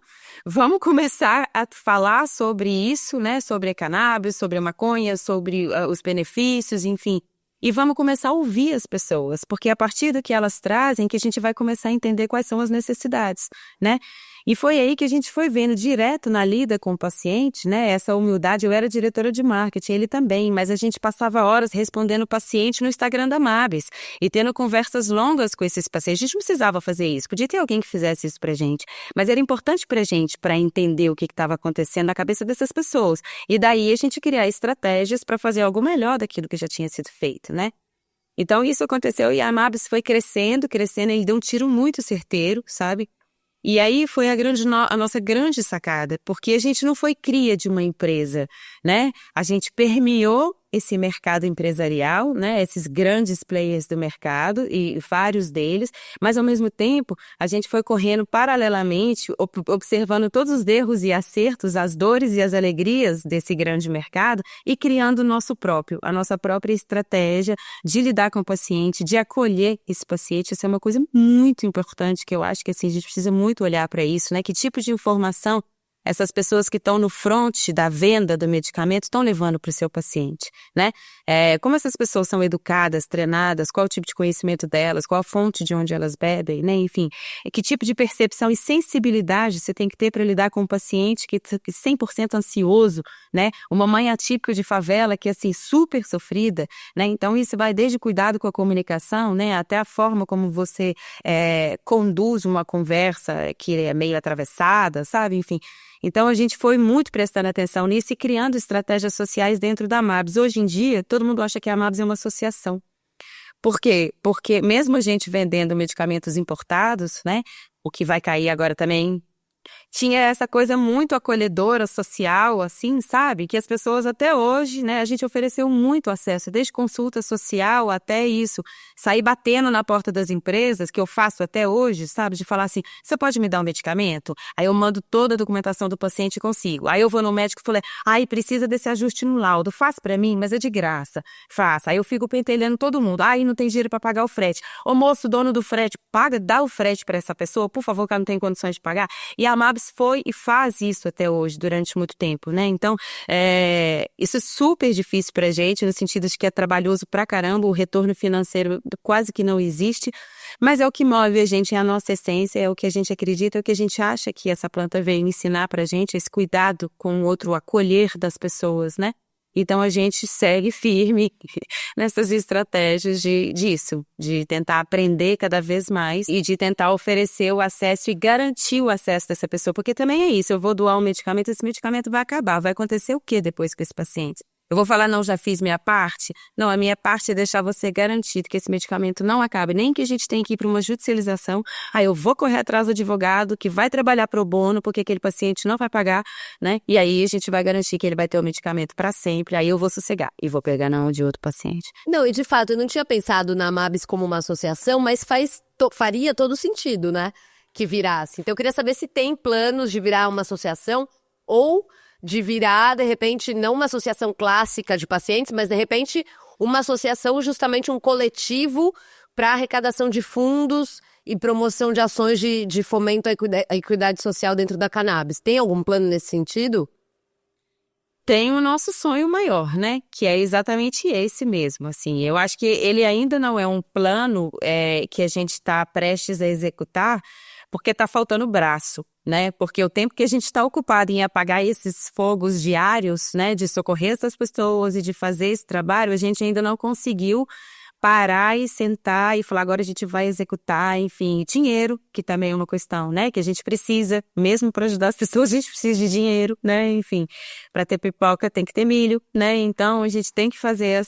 vamos começar a falar sobre isso, né, sobre a cannabis, sobre a maconha, sobre os benefícios, enfim, e vamos começar a ouvir as pessoas, porque é a partir do que elas trazem que a gente vai começar a entender quais são as necessidades, né? E foi aí que a gente foi vendo direto na lida com o paciente, né, essa humildade. Eu era diretora de marketing, ele também, mas a gente passava horas respondendo o paciente no Instagram da Mabs e tendo conversas longas com esses pacientes. A gente não precisava fazer isso, podia ter alguém que fizesse isso pra gente, mas era importante pra gente, para entender o que estava acontecendo na cabeça dessas pessoas. E daí a gente criar estratégias para fazer algo melhor daquilo que já tinha sido feito, né? Então isso aconteceu e a Mabs foi crescendo, ele deu um tiro muito certeiro, sabe? E aí foi a nossa grande sacada, porque a gente não foi cria de uma empresa, né? A gente permeou esse mercado empresarial, né? Esses grandes players do mercado e vários deles, mas ao mesmo tempo a gente foi correndo paralelamente, observando todos os erros e acertos, as dores e as alegrias desse grande mercado e criando a nossa própria estratégia de lidar com o paciente, de acolher esse paciente. Isso é uma coisa muito importante que eu acho que assim, a gente precisa muito olhar para isso, né? Que tipo de informação essas pessoas que estão no front da venda do medicamento estão levando para o seu paciente, né? Como essas pessoas são educadas, treinadas, qual o tipo de conhecimento delas, qual a fonte de onde elas bebem, né? Enfim, que tipo de percepção e sensibilidade você tem que ter para lidar com um paciente que 100% ansioso, né? Uma mãe atípica de favela que, assim, super sofrida, né? Então, isso vai desde cuidado com a comunicação, né? Até a forma como você conduz uma conversa que é meio atravessada, sabe? Enfim. Então, a gente foi muito prestando atenção nisso e criando estratégias sociais dentro da Mabs. Hoje em dia, todo mundo acha que a Mabs é uma associação. Por quê? Porque mesmo a gente vendendo medicamentos importados, né, o que vai cair agora também, tinha essa coisa muito acolhedora, social, assim, sabe? Que as pessoas até hoje, né, a gente ofereceu muito acesso, desde consulta social até isso, sair batendo na porta das empresas, que eu faço até hoje, sabe? De falar assim, você pode me dar um medicamento? Aí eu mando toda a documentação do paciente e consigo. Aí eu vou no médico e falei, precisa desse ajuste no laudo, faz pra mim, mas é de graça, faça. Aí eu fico pentelhando todo mundo, não tem dinheiro pra pagar o frete. Ô moço, dono do frete, dá o frete pra essa pessoa, por favor, que ela não tem condições de pagar. E a Mabs foi e faz isso até hoje, durante muito tempo, né? Então, isso é super difícil pra gente, no sentido de que é trabalhoso pra caramba, o retorno financeiro quase que não existe, mas é o que move a gente, é a nossa essência, é o que a gente acredita, é o que a gente acha que essa planta veio ensinar pra gente, esse cuidado com o outro, o acolher das pessoas, né? Então, a gente segue firme nessas estratégias de tentar aprender cada vez mais e de tentar oferecer o acesso e garantir o acesso dessa pessoa, porque também é isso, eu vou doar um medicamento, esse medicamento vai acabar, vai acontecer o quê depois com esse paciente? Eu vou falar, não, já fiz minha parte? Não, a minha parte é deixar você garantido que esse medicamento não acabe, nem que a gente tenha que ir para uma judicialização. Aí eu vou correr atrás do advogado que vai trabalhar pro bono, porque aquele paciente não vai pagar, né? E aí a gente vai garantir que ele vai ter o medicamento para sempre, aí eu vou sossegar e vou pegar na mão de outro paciente. Não, e de fato, eu não tinha pensado na Mabs como uma associação, mas faria todo sentido, né? Que virasse. Então eu queria saber se tem planos de virar uma associação ou de virar, de repente, não uma associação clássica de pacientes, mas, de repente, uma associação, justamente um coletivo para arrecadação de fundos e promoção de ações de fomento à equidade social dentro da cannabis. Tem algum plano nesse sentido? Tem o nosso sonho maior, né? Que é exatamente esse mesmo, assim. Eu acho que ele ainda não é um plano que a gente está prestes a executar, porque está faltando braço, né? Porque o tempo que a gente está ocupado em apagar esses fogos diários, né? De socorrer essas pessoas e de fazer esse trabalho, a gente ainda não conseguiu parar e sentar e falar, agora a gente vai executar, enfim, dinheiro, que também é uma questão, né, que a gente precisa, mesmo para ajudar as pessoas, a gente precisa de dinheiro, né, enfim, para ter pipoca tem que ter milho, né, então a gente tem que fazer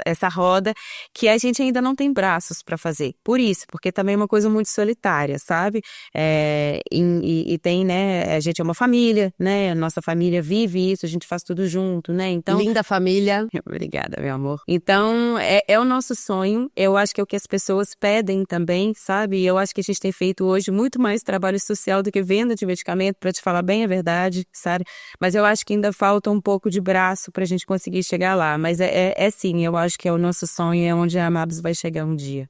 essa roda que a gente ainda não tem braços para fazer, por isso, porque também é uma coisa muito solitária, sabe, e tem, né, a gente é uma família, né, a nossa família vive isso, a gente faz tudo junto, né, então... Linda família. Obrigada, meu amor. Então, é o nosso sonho, eu acho que é o que as pessoas pedem também, sabe? Eu acho que a gente tem feito hoje muito mais trabalho social do que venda de medicamento, para te falar bem a verdade, sabe? Mas eu acho que ainda falta um pouco de braço pra gente conseguir chegar lá, mas sim, eu acho que é o nosso sonho, é onde a Mabs vai chegar um dia.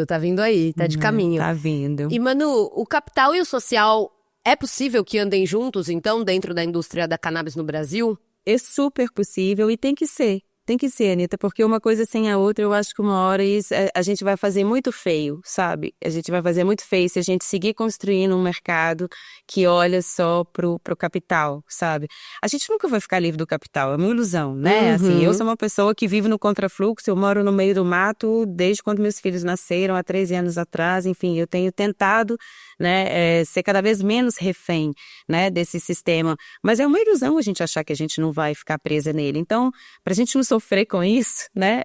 Tá vindo aí, tá de caminho. Tá vindo. E, Manu, o capital e o social, é possível que andem juntos, então, dentro da indústria da cannabis no Brasil? É super possível e tem que ser. Tem que ser, Anitta, porque uma coisa sem a outra, eu acho que uma hora a gente vai fazer muito feio, sabe? A gente vai fazer muito feio se a gente seguir construindo um mercado que olha só pro capital, sabe? A gente nunca vai ficar livre do capital, é uma ilusão, né? Assim, eu sou uma pessoa que vive no contrafluxo, eu moro no meio do mato desde quando meus filhos nasceram, há 13 anos atrás, enfim, eu tenho tentado, né, ser cada vez menos refém, né, desse sistema. Mas é uma ilusão a gente achar que a gente não vai ficar presa nele. Então, pra gente não sofrer com isso, né,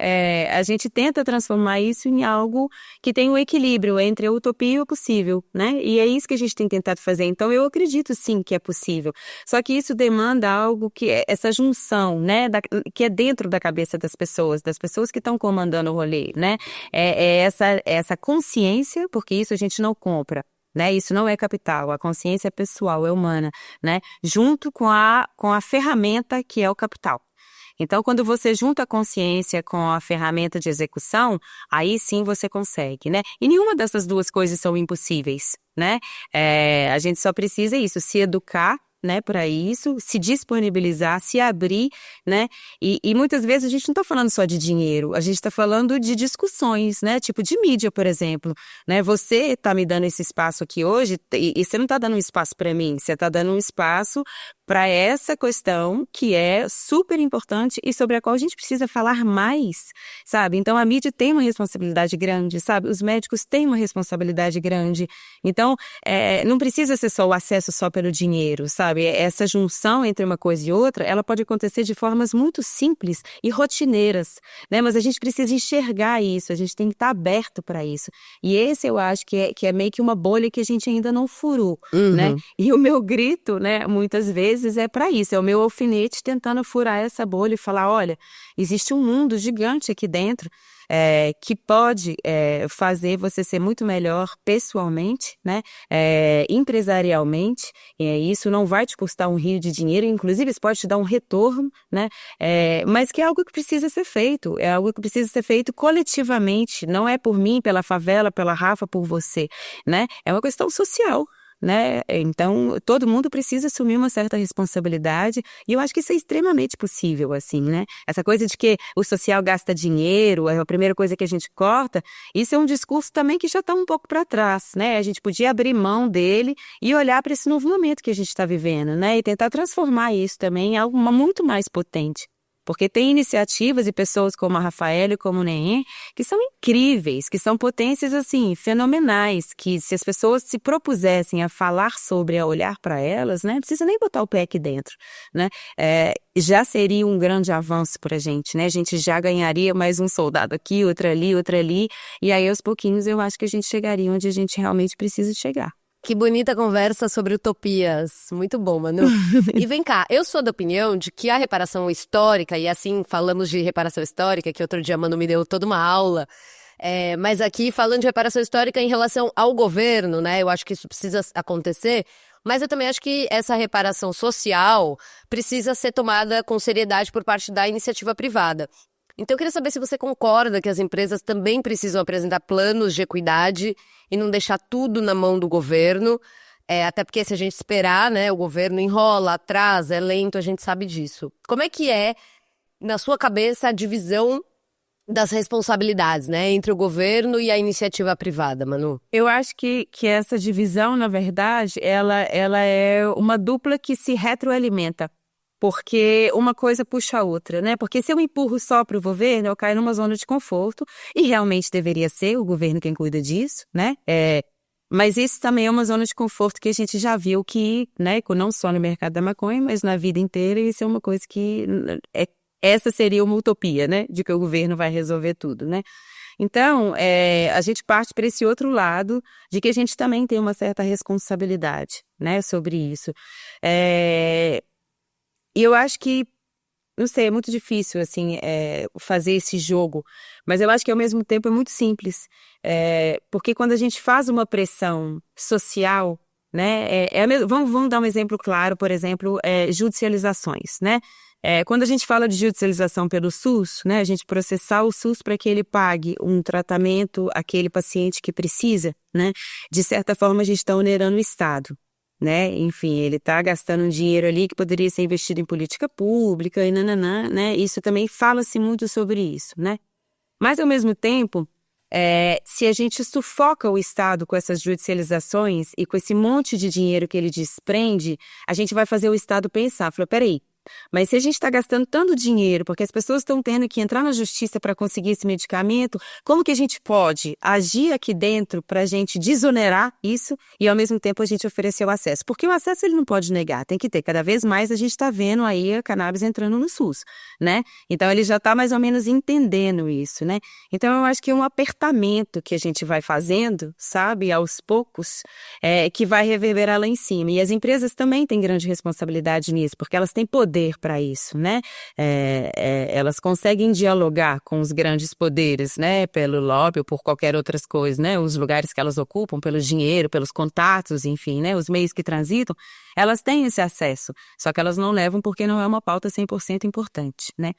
a gente tenta transformar isso em algo que tem um equilíbrio entre a utopia e o possível, né, e é isso que a gente tem tentado fazer. Então, eu acredito sim que é possível. Só que isso demanda algo que é essa junção, né, que é dentro da cabeça das pessoas que estão comandando o rolê, né, essa consciência, porque isso a gente não compra. Né? Isso não é capital, a consciência é pessoal, é humana, né? Junto com a ferramenta que é o capital. Então, quando você junta a consciência com a ferramenta de execução, aí sim você consegue, né? E nenhuma dessas duas coisas são impossíveis, né? A gente só precisa se educar, né, para isso, se disponibilizar, se abrir, né, e muitas vezes a gente não está falando só de dinheiro, a gente está falando de discussões, né, tipo de mídia, por exemplo, né, você está me dando esse espaço aqui hoje e você não está dando um espaço para mim, você está dando um espaço para essa questão que é super importante e sobre a qual a gente precisa falar mais, sabe? Então, a mídia tem uma responsabilidade grande, sabe? Os médicos têm uma responsabilidade grande. Então, não precisa ser só o acesso só pelo dinheiro, sabe? Essa junção entre uma coisa e outra, ela pode acontecer de formas muito simples e rotineiras, né? Mas a gente precisa enxergar isso, a gente tem que estar aberto para isso. E esse eu acho que é meio que uma bolha que a gente ainda não furou, né? E o meu grito, né, muitas vezes é para isso, é o meu alfinete tentando furar essa bolha e falar, olha, existe um mundo gigante aqui dentro que pode fazer você ser muito melhor pessoalmente, né, empresarialmente, e isso não vai te custar um rio de dinheiro, inclusive isso pode te dar um retorno, né, mas que é algo que precisa ser feito, é algo que precisa ser feito coletivamente, não é por mim, pela favela, pela Rafa, por você, né, é uma questão social. Né? Então, todo mundo precisa assumir uma certa responsabilidade e eu acho que isso é extremamente possível, assim, né? Essa coisa de que o social gasta dinheiro, é a primeira coisa que a gente corta, isso é um discurso também que já está um pouco para trás, né? A gente podia abrir mão dele e olhar para esse novo momento que a gente está vivendo, né? E tentar transformar isso também em algo muito mais potente. Porque tem iniciativas e pessoas como a Rafaela e como o Neem que são incríveis, que são potências, assim, fenomenais, que se as pessoas se propusessem a falar sobre, a olhar para elas, né, não precisa nem botar o pé aqui dentro, né, já seria um grande avanço para a gente, né, a gente já ganharia mais um soldado aqui, outro ali, e aí aos pouquinhos eu acho que a gente chegaria onde a gente realmente precisa chegar. Que bonita conversa sobre utopias. Muito bom, Manu. E vem cá, eu sou da opinião de que a reparação histórica, e assim falamos de reparação histórica, que outro dia a Manu me deu toda uma aula, mas aqui falando de reparação histórica em relação ao governo, né? Eu acho que isso precisa acontecer, mas eu também acho que essa reparação social precisa ser tomada com seriedade por parte da iniciativa privada. Então eu queria saber se você concorda que as empresas também precisam apresentar planos de equidade e não deixar tudo na mão do governo, até porque se a gente esperar, né, o governo enrola, atrasa, é lento, a gente sabe disso. Como é que na sua cabeça, a divisão das responsabilidades, né, entre o governo e a iniciativa privada, Manu? Eu acho que essa divisão, na verdade, ela é uma dupla que se retroalimenta. Porque uma coisa puxa a outra, né? Porque se eu empurro só para o governo, eu caio numa zona de conforto, e realmente deveria ser o governo quem cuida disso, né? Mas isso também é uma zona de conforto que a gente já viu que, né, não só no mercado da maconha, mas na vida inteira, isso é uma coisa que essa seria uma utopia, né? De que o governo vai resolver tudo, né? Então, a gente parte para esse outro lado de que a gente também tem uma certa responsabilidade, né, sobre isso. E eu acho que, não sei, é muito difícil, assim, fazer esse jogo, mas eu acho que ao mesmo tempo é muito simples, porque quando a gente faz uma pressão social, né, vamos dar um exemplo claro, por exemplo, judicializações, né, Quando a gente fala de judicialização pelo SUS, né, a gente processar o SUS para que ele pague um tratamento àquele paciente que precisa, né, de certa forma a gente está onerando o Estado, né, enfim, ele está gastando um dinheiro ali que poderia ser investido em política pública e nananã, né, isso também fala-se muito sobre isso, né, mas ao mesmo tempo, se a gente sufoca o Estado com essas judicializações e com esse monte de dinheiro que ele desprende, a gente vai fazer o Estado pensar, falou, peraí, mas se a gente está gastando tanto dinheiro, porque as pessoas estão tendo que entrar na justiça para conseguir esse medicamento, como que a gente pode agir aqui dentro para a gente desonerar isso e ao mesmo tempo a gente oferecer o acesso? Porque o acesso ele não pode negar, tem que ter. Cada vez mais a gente está vendo aí a cannabis entrando no SUS, né? Então ele já está mais ou menos entendendo isso, né? Então eu acho que é um apertamento que a gente vai fazendo, sabe, aos poucos, que vai reverberar lá em cima. E as empresas também têm grande responsabilidade nisso, porque elas têm poder para isso, né? Elas conseguem dialogar com os grandes poderes, né? Pelo lobby ou por qualquer outras coisas, né? Os lugares que elas ocupam, pelo dinheiro, pelos contatos, enfim, né? Os meios que transitam, elas têm esse acesso, só que elas não levam porque não é uma pauta 100% importante, né?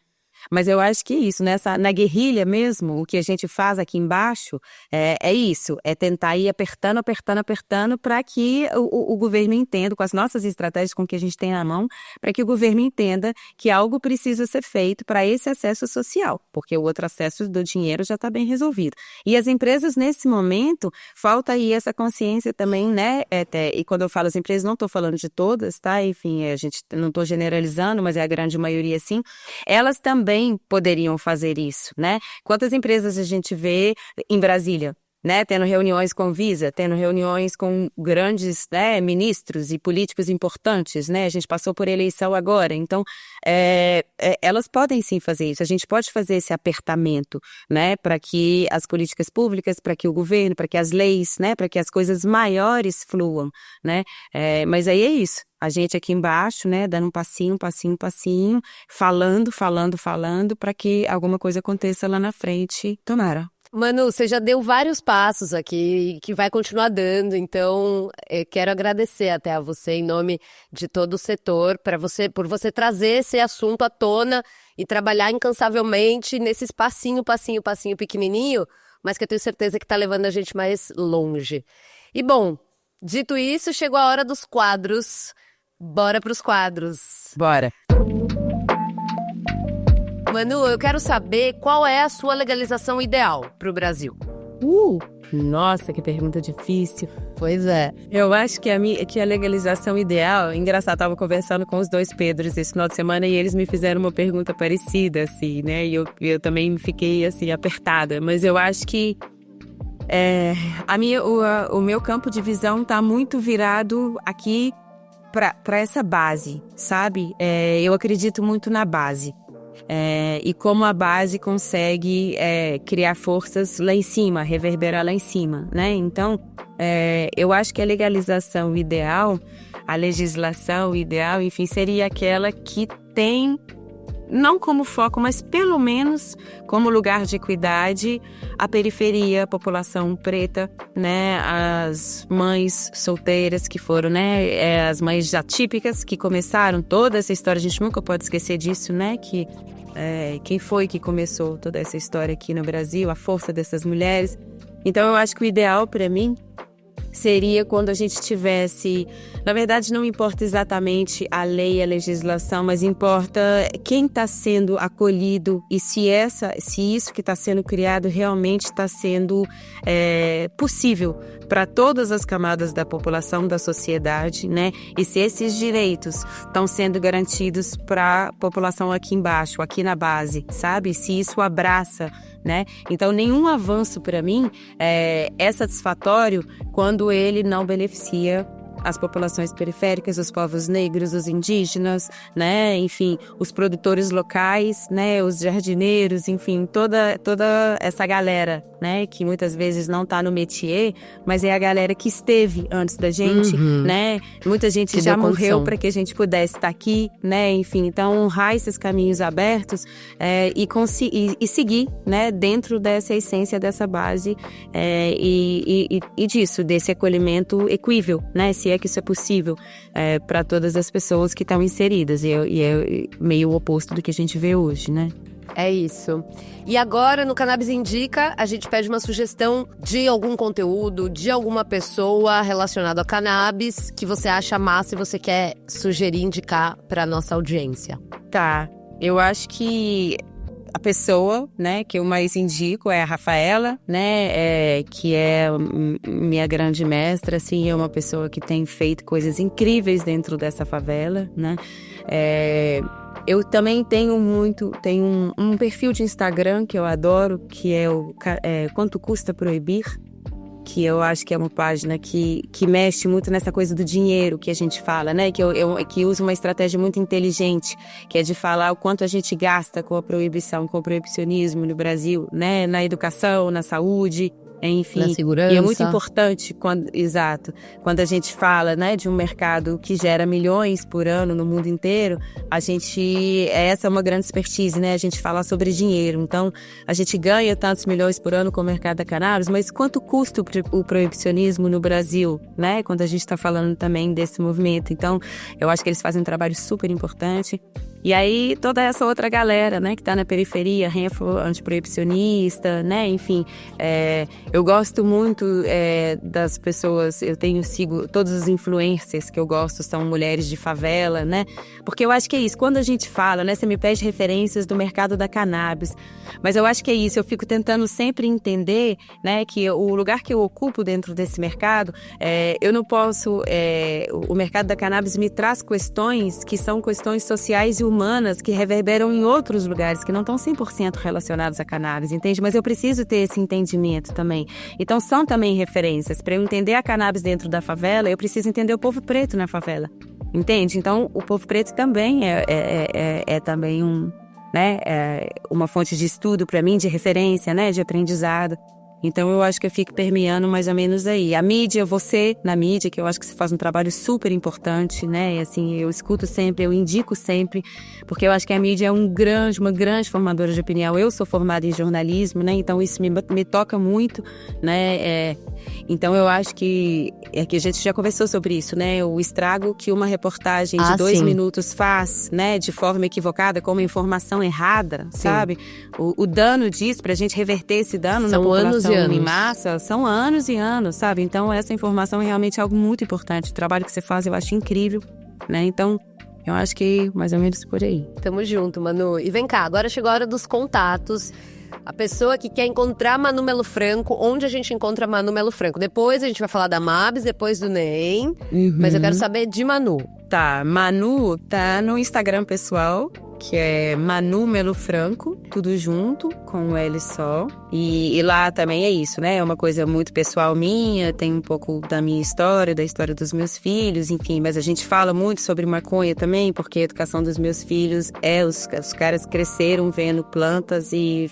Mas eu acho que isso, na guerrilha mesmo, o que a gente faz aqui embaixo é isso, é tentar ir apertando para que o governo entenda, com as nossas estratégias com que a gente tem na mão, para que o governo entenda que algo precisa ser feito para esse acesso social, porque o outro acesso do dinheiro já está bem resolvido. E as empresas, nesse momento, falta aí essa consciência também, né? E quando eu falo as empresas, não estou falando de todas, tá? Enfim, a gente não estou generalizando, mas é a grande maioria sim. Elas também poderiam fazer isso, né? Quantas empresas a gente vê em Brasília, né? Tendo reuniões com Visa, tendo reuniões com grandes, né, ministros e políticos importantes, né? A gente passou por eleição agora, então elas podem sim fazer isso. A gente pode fazer esse apertamento, né? Para que as políticas públicas, para que o governo, para que as leis, né? Para que as coisas maiores fluam, né? Mas aí é isso. A gente aqui embaixo, né, dando um passinho, falando, para que alguma coisa aconteça lá na frente. Tomara. Manu, você já deu vários passos aqui que vai continuar dando, então quero agradecer até a você em nome de todo o setor por você trazer esse assunto à tona e trabalhar incansavelmente nesses passinho pequenininho, mas que eu tenho certeza que está levando a gente mais longe. E bom, dito isso, chegou a hora dos quadros. Bora pros quadros. Bora. Manu, eu quero saber qual é a sua legalização ideal pro Brasil. Nossa, que pergunta difícil. Pois é. Eu acho que a legalização ideal... Engraçado, eu tava conversando com os dois Pedros esse final de semana e eles me fizeram uma pergunta parecida, assim, né? E eu também fiquei, assim, apertada. Mas eu acho que o meu campo de visão tá muito virado aqui para essa base, sabe? Eu acredito muito na base. E como a base consegue criar forças lá em cima, reverberar lá em cima, né? Então, eu acho que a legalização ideal, a legislação ideal, enfim, seria aquela que tem, não como foco, mas pelo menos como lugar de equidade, a periferia, a população preta, né, as mães solteiras que foram, né, as mães atípicas que começaram toda essa história, a gente nunca pode esquecer disso, né, que quem foi que começou toda essa história aqui no Brasil, a força dessas mulheres. Então eu acho que o ideal para mim seria quando a gente tivesse... Na verdade, não importa exatamente a lei e a legislação, mas importa quem está sendo acolhido e se isso que está sendo criado realmente está sendo possível para todas as camadas da população, da sociedade, né? E se esses direitos estão sendo garantidos para a população aqui embaixo, aqui na base, sabe? Se isso abraça, né? Então, nenhum avanço para mim é satisfatório quando ele não beneficia as populações periféricas, os povos negros, os indígenas, né? Enfim, os produtores locais, né? Os jardineiros, enfim, toda essa galera, né? Que muitas vezes não está no métier, mas é a galera que esteve antes da gente, né? Muita gente que já morreu para que a gente pudesse estar aqui, né? Enfim, então honrar esses caminhos abertos e seguir, né? Dentro dessa essência, dessa base e disso, desse acolhimento equível, né? Se se é que isso é possível para todas as pessoas que estão inseridas. E é meio o oposto do que a gente vê hoje, né? É isso. E agora, no Cannabis Indica, a gente pede uma sugestão de algum conteúdo, de alguma pessoa relacionada ao cannabis que você acha massa e você quer sugerir, indicar para nossa audiência. Tá, eu acho que a pessoa, né, que eu mais indico é a Rafaela, né, que é minha grande mestra, assim, é uma pessoa que tem feito coisas incríveis dentro dessa favela, né. Eu também tenho um perfil de Instagram que eu adoro, que é o Quanto Custa Proibir, que eu acho que é uma página que mexe muito nessa coisa do dinheiro que a gente fala, né? Que usa uma estratégia muito inteligente, que é de falar o quanto a gente gasta com a proibição, com o proibicionismo no Brasil, né? Na educação, na saúde, enfim. Na segurança. E é muito importante, quando a gente fala, né, de um mercado que gera milhões por ano no mundo inteiro, essa é uma grande expertise, né? A gente fala sobre dinheiro. Então, a gente ganha tantos milhões por ano com o mercado da cannabis, mas quanto custa o proibicionismo no Brasil, né? Quando a gente está falando também desse movimento. Então, eu acho que eles fazem um trabalho super importante. E aí, toda essa outra galera, né, que tá na periferia, Renfro antiproibicionista, né, enfim, eu gosto muito das pessoas, sigo todos os influencers que eu gosto, são mulheres de favela, né, porque eu acho que é isso, quando a gente fala, né, você me pede referências do mercado da cannabis, mas eu acho que é isso, eu fico tentando sempre entender, né, que o lugar que eu ocupo dentro desse mercado, eu não posso, o mercado da cannabis me traz questões que são questões sociais e humanas que reverberam em outros lugares, que não estão 100% relacionados à cannabis, entende? Mas eu preciso ter esse entendimento também. Então, são também referências. Para eu entender a cannabis dentro da favela, eu preciso entender o povo preto na favela, entende? Então, o povo preto também é também uma fonte de estudo para mim, de referência, né? De aprendizado. Então, eu acho que eu fico permeando mais ou menos aí. A mídia, você na mídia, que eu acho que você faz um trabalho super importante, né? E, assim, eu escuto sempre, eu indico sempre, porque eu acho que a mídia é uma grande formadora de opinião. Eu sou formada em jornalismo, né? Então, isso me toca muito, né? Então, eu acho que a gente já conversou sobre isso, né? O estrago que uma reportagem de 2 minutos faz, né? De forma equivocada, com uma informação errada, sabe? O dano disso, pra gente reverter esse dano na população em massa, são anos e anos, sabe? Então, essa informação é realmente algo muito importante. O trabalho que você faz, eu acho incrível, né? Então, eu acho que mais ou menos por aí. Tamo junto, Manu. E vem cá, agora chegou a hora dos contatos. A pessoa que quer encontrar Manu Melo Franco, onde a gente encontra Manu Melo Franco? Depois a gente vai falar da Mabs, depois do NEM, mas eu quero saber de Manu. Tá, Manu tá no Instagram pessoal, que é Manu Melo Franco, tudo junto, com um L só. E lá também é isso, né? É uma coisa muito pessoal minha, tem um pouco da minha história, da história dos meus filhos, enfim. Mas a gente fala muito sobre maconha também, porque a educação dos meus filhos os caras cresceram vendo plantas e,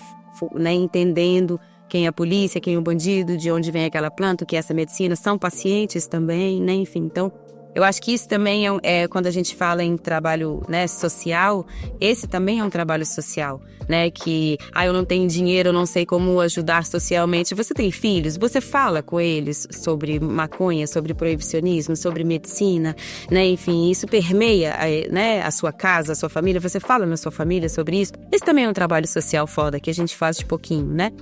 né, entendendo quem é a polícia, quem é o bandido, de onde vem aquela planta, o que é essa medicina. São pacientes também, né? Enfim, então... Eu acho que isso também quando a gente fala em trabalho, né, social, esse também é um trabalho social, né, que, eu não tenho dinheiro, eu não sei como ajudar socialmente. Você tem filhos, você fala com eles sobre maconha, sobre proibicionismo, sobre medicina, né, enfim, isso permeia, né, a sua casa, a sua família, você fala na sua família sobre isso. Esse também é um trabalho social foda, que a gente faz de pouquinho, né?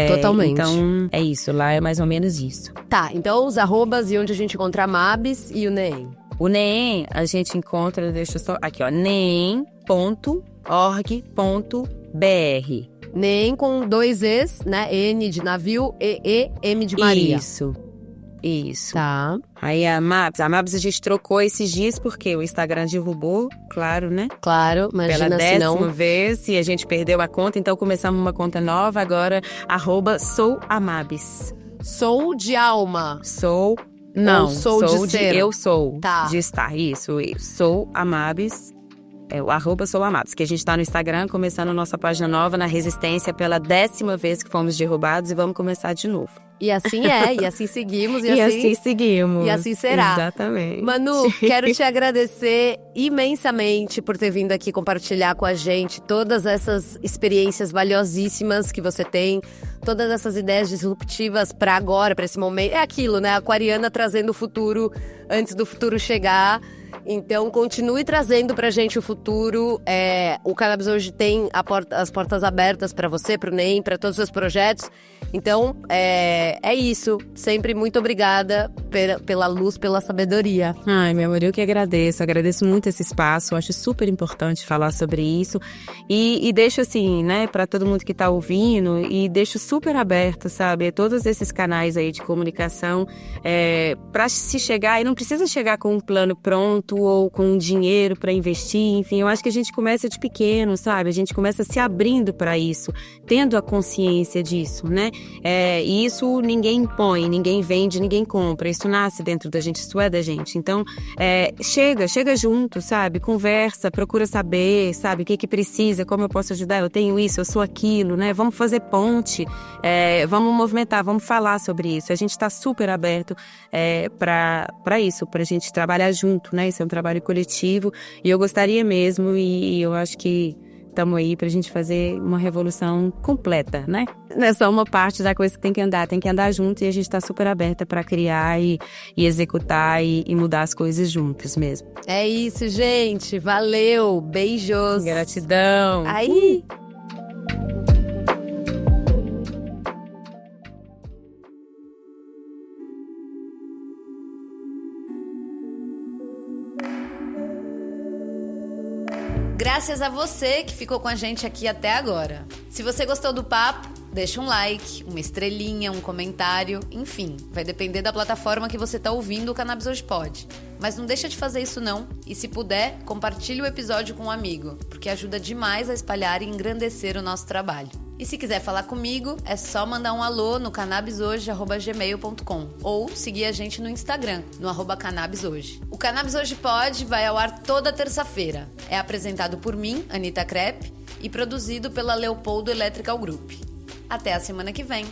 Totalmente. Então, é isso, lá é mais ou menos isso. Tá, então os arrobas e onde a gente encontra a Mabs e o NEM. O NEM a gente encontra, deixa eu só... Aqui, ó, nem.org.br. NEM com 2 Es, né? N de navio, M de Maria. Isso. Tá. Aí a Mabs a gente trocou esses dias porque o Instagram derrubou, claro, né? Claro, imagina pela 10ª vez e a gente perdeu a conta, então começamos uma conta nova agora, @souamabs. Sou de alma. Não, sou de ser. Eu sou tá. de estar, isso. Sou a Mabs. é o @souamados, que a gente tá no Instagram, começando nossa página nova na Resistência pela 10ª vez que fomos derrubados e vamos começar de novo. E assim e assim seguimos. E assim seguimos. E assim será. Exatamente. Manu, quero te agradecer imensamente por ter vindo aqui compartilhar com a gente todas essas experiências valiosíssimas que você tem, todas essas ideias disruptivas para agora, para esse momento. É aquilo, né? A aquariana trazendo o futuro antes do futuro chegar. Então, continue trazendo pra gente o futuro. O Cannabis hoje tem as portas abertas pra você, pro NEM, pra todos os seus projetos. Então, é isso. Sempre muito obrigada pela luz, pela sabedoria. Ai, meu amor, eu que agradeço. Agradeço muito esse espaço. Acho super importante falar sobre isso. E deixo assim, né, pra todo mundo que tá ouvindo, e deixo super aberto, sabe, todos esses canais aí de comunicação, pra se chegar, e não precisa chegar com um plano pronto ou com dinheiro para investir, enfim, eu acho que a gente começa de pequeno, sabe? A gente começa se abrindo para isso, tendo a consciência disso, né? E isso ninguém impõe, ninguém vende, ninguém compra, isso nasce dentro da gente, isso é da gente. Então, chega junto, sabe? Conversa, procura saber, sabe? O que precisa, como eu posso ajudar, eu tenho isso, eu sou aquilo, né? Vamos fazer ponte, vamos movimentar, vamos falar sobre isso. A gente está super aberto para isso, para a gente trabalhar junto, né? Isso é um trabalho coletivo e eu gostaria mesmo, e eu acho que estamos aí pra gente fazer uma revolução completa, né? Não é só uma parte da coisa que tem que andar junto, e a gente tá super aberta para criar e executar e mudar as coisas juntos mesmo. É isso, gente. Valeu. Beijos. Gratidão. Aí. Graças a você que ficou com a gente aqui até agora. Se você gostou do papo, deixa um like, uma estrelinha, um comentário, enfim, vai depender da plataforma que você está ouvindo o Cannabis Hoje Pod. Mas não deixa de fazer isso não, e se puder, compartilhe o episódio com um amigo, porque ajuda demais a espalhar e engrandecer o nosso trabalho. E se quiser falar comigo, é só mandar um alô no cannabishoje@gmail.com ou seguir a gente no Instagram, no @cannabishoje. O Cannabis Hoje Pod vai ao ar toda terça-feira. É apresentado por mim, Anitta Crepe, e produzido pela Leopoldo Electrical Group. Até a semana que vem!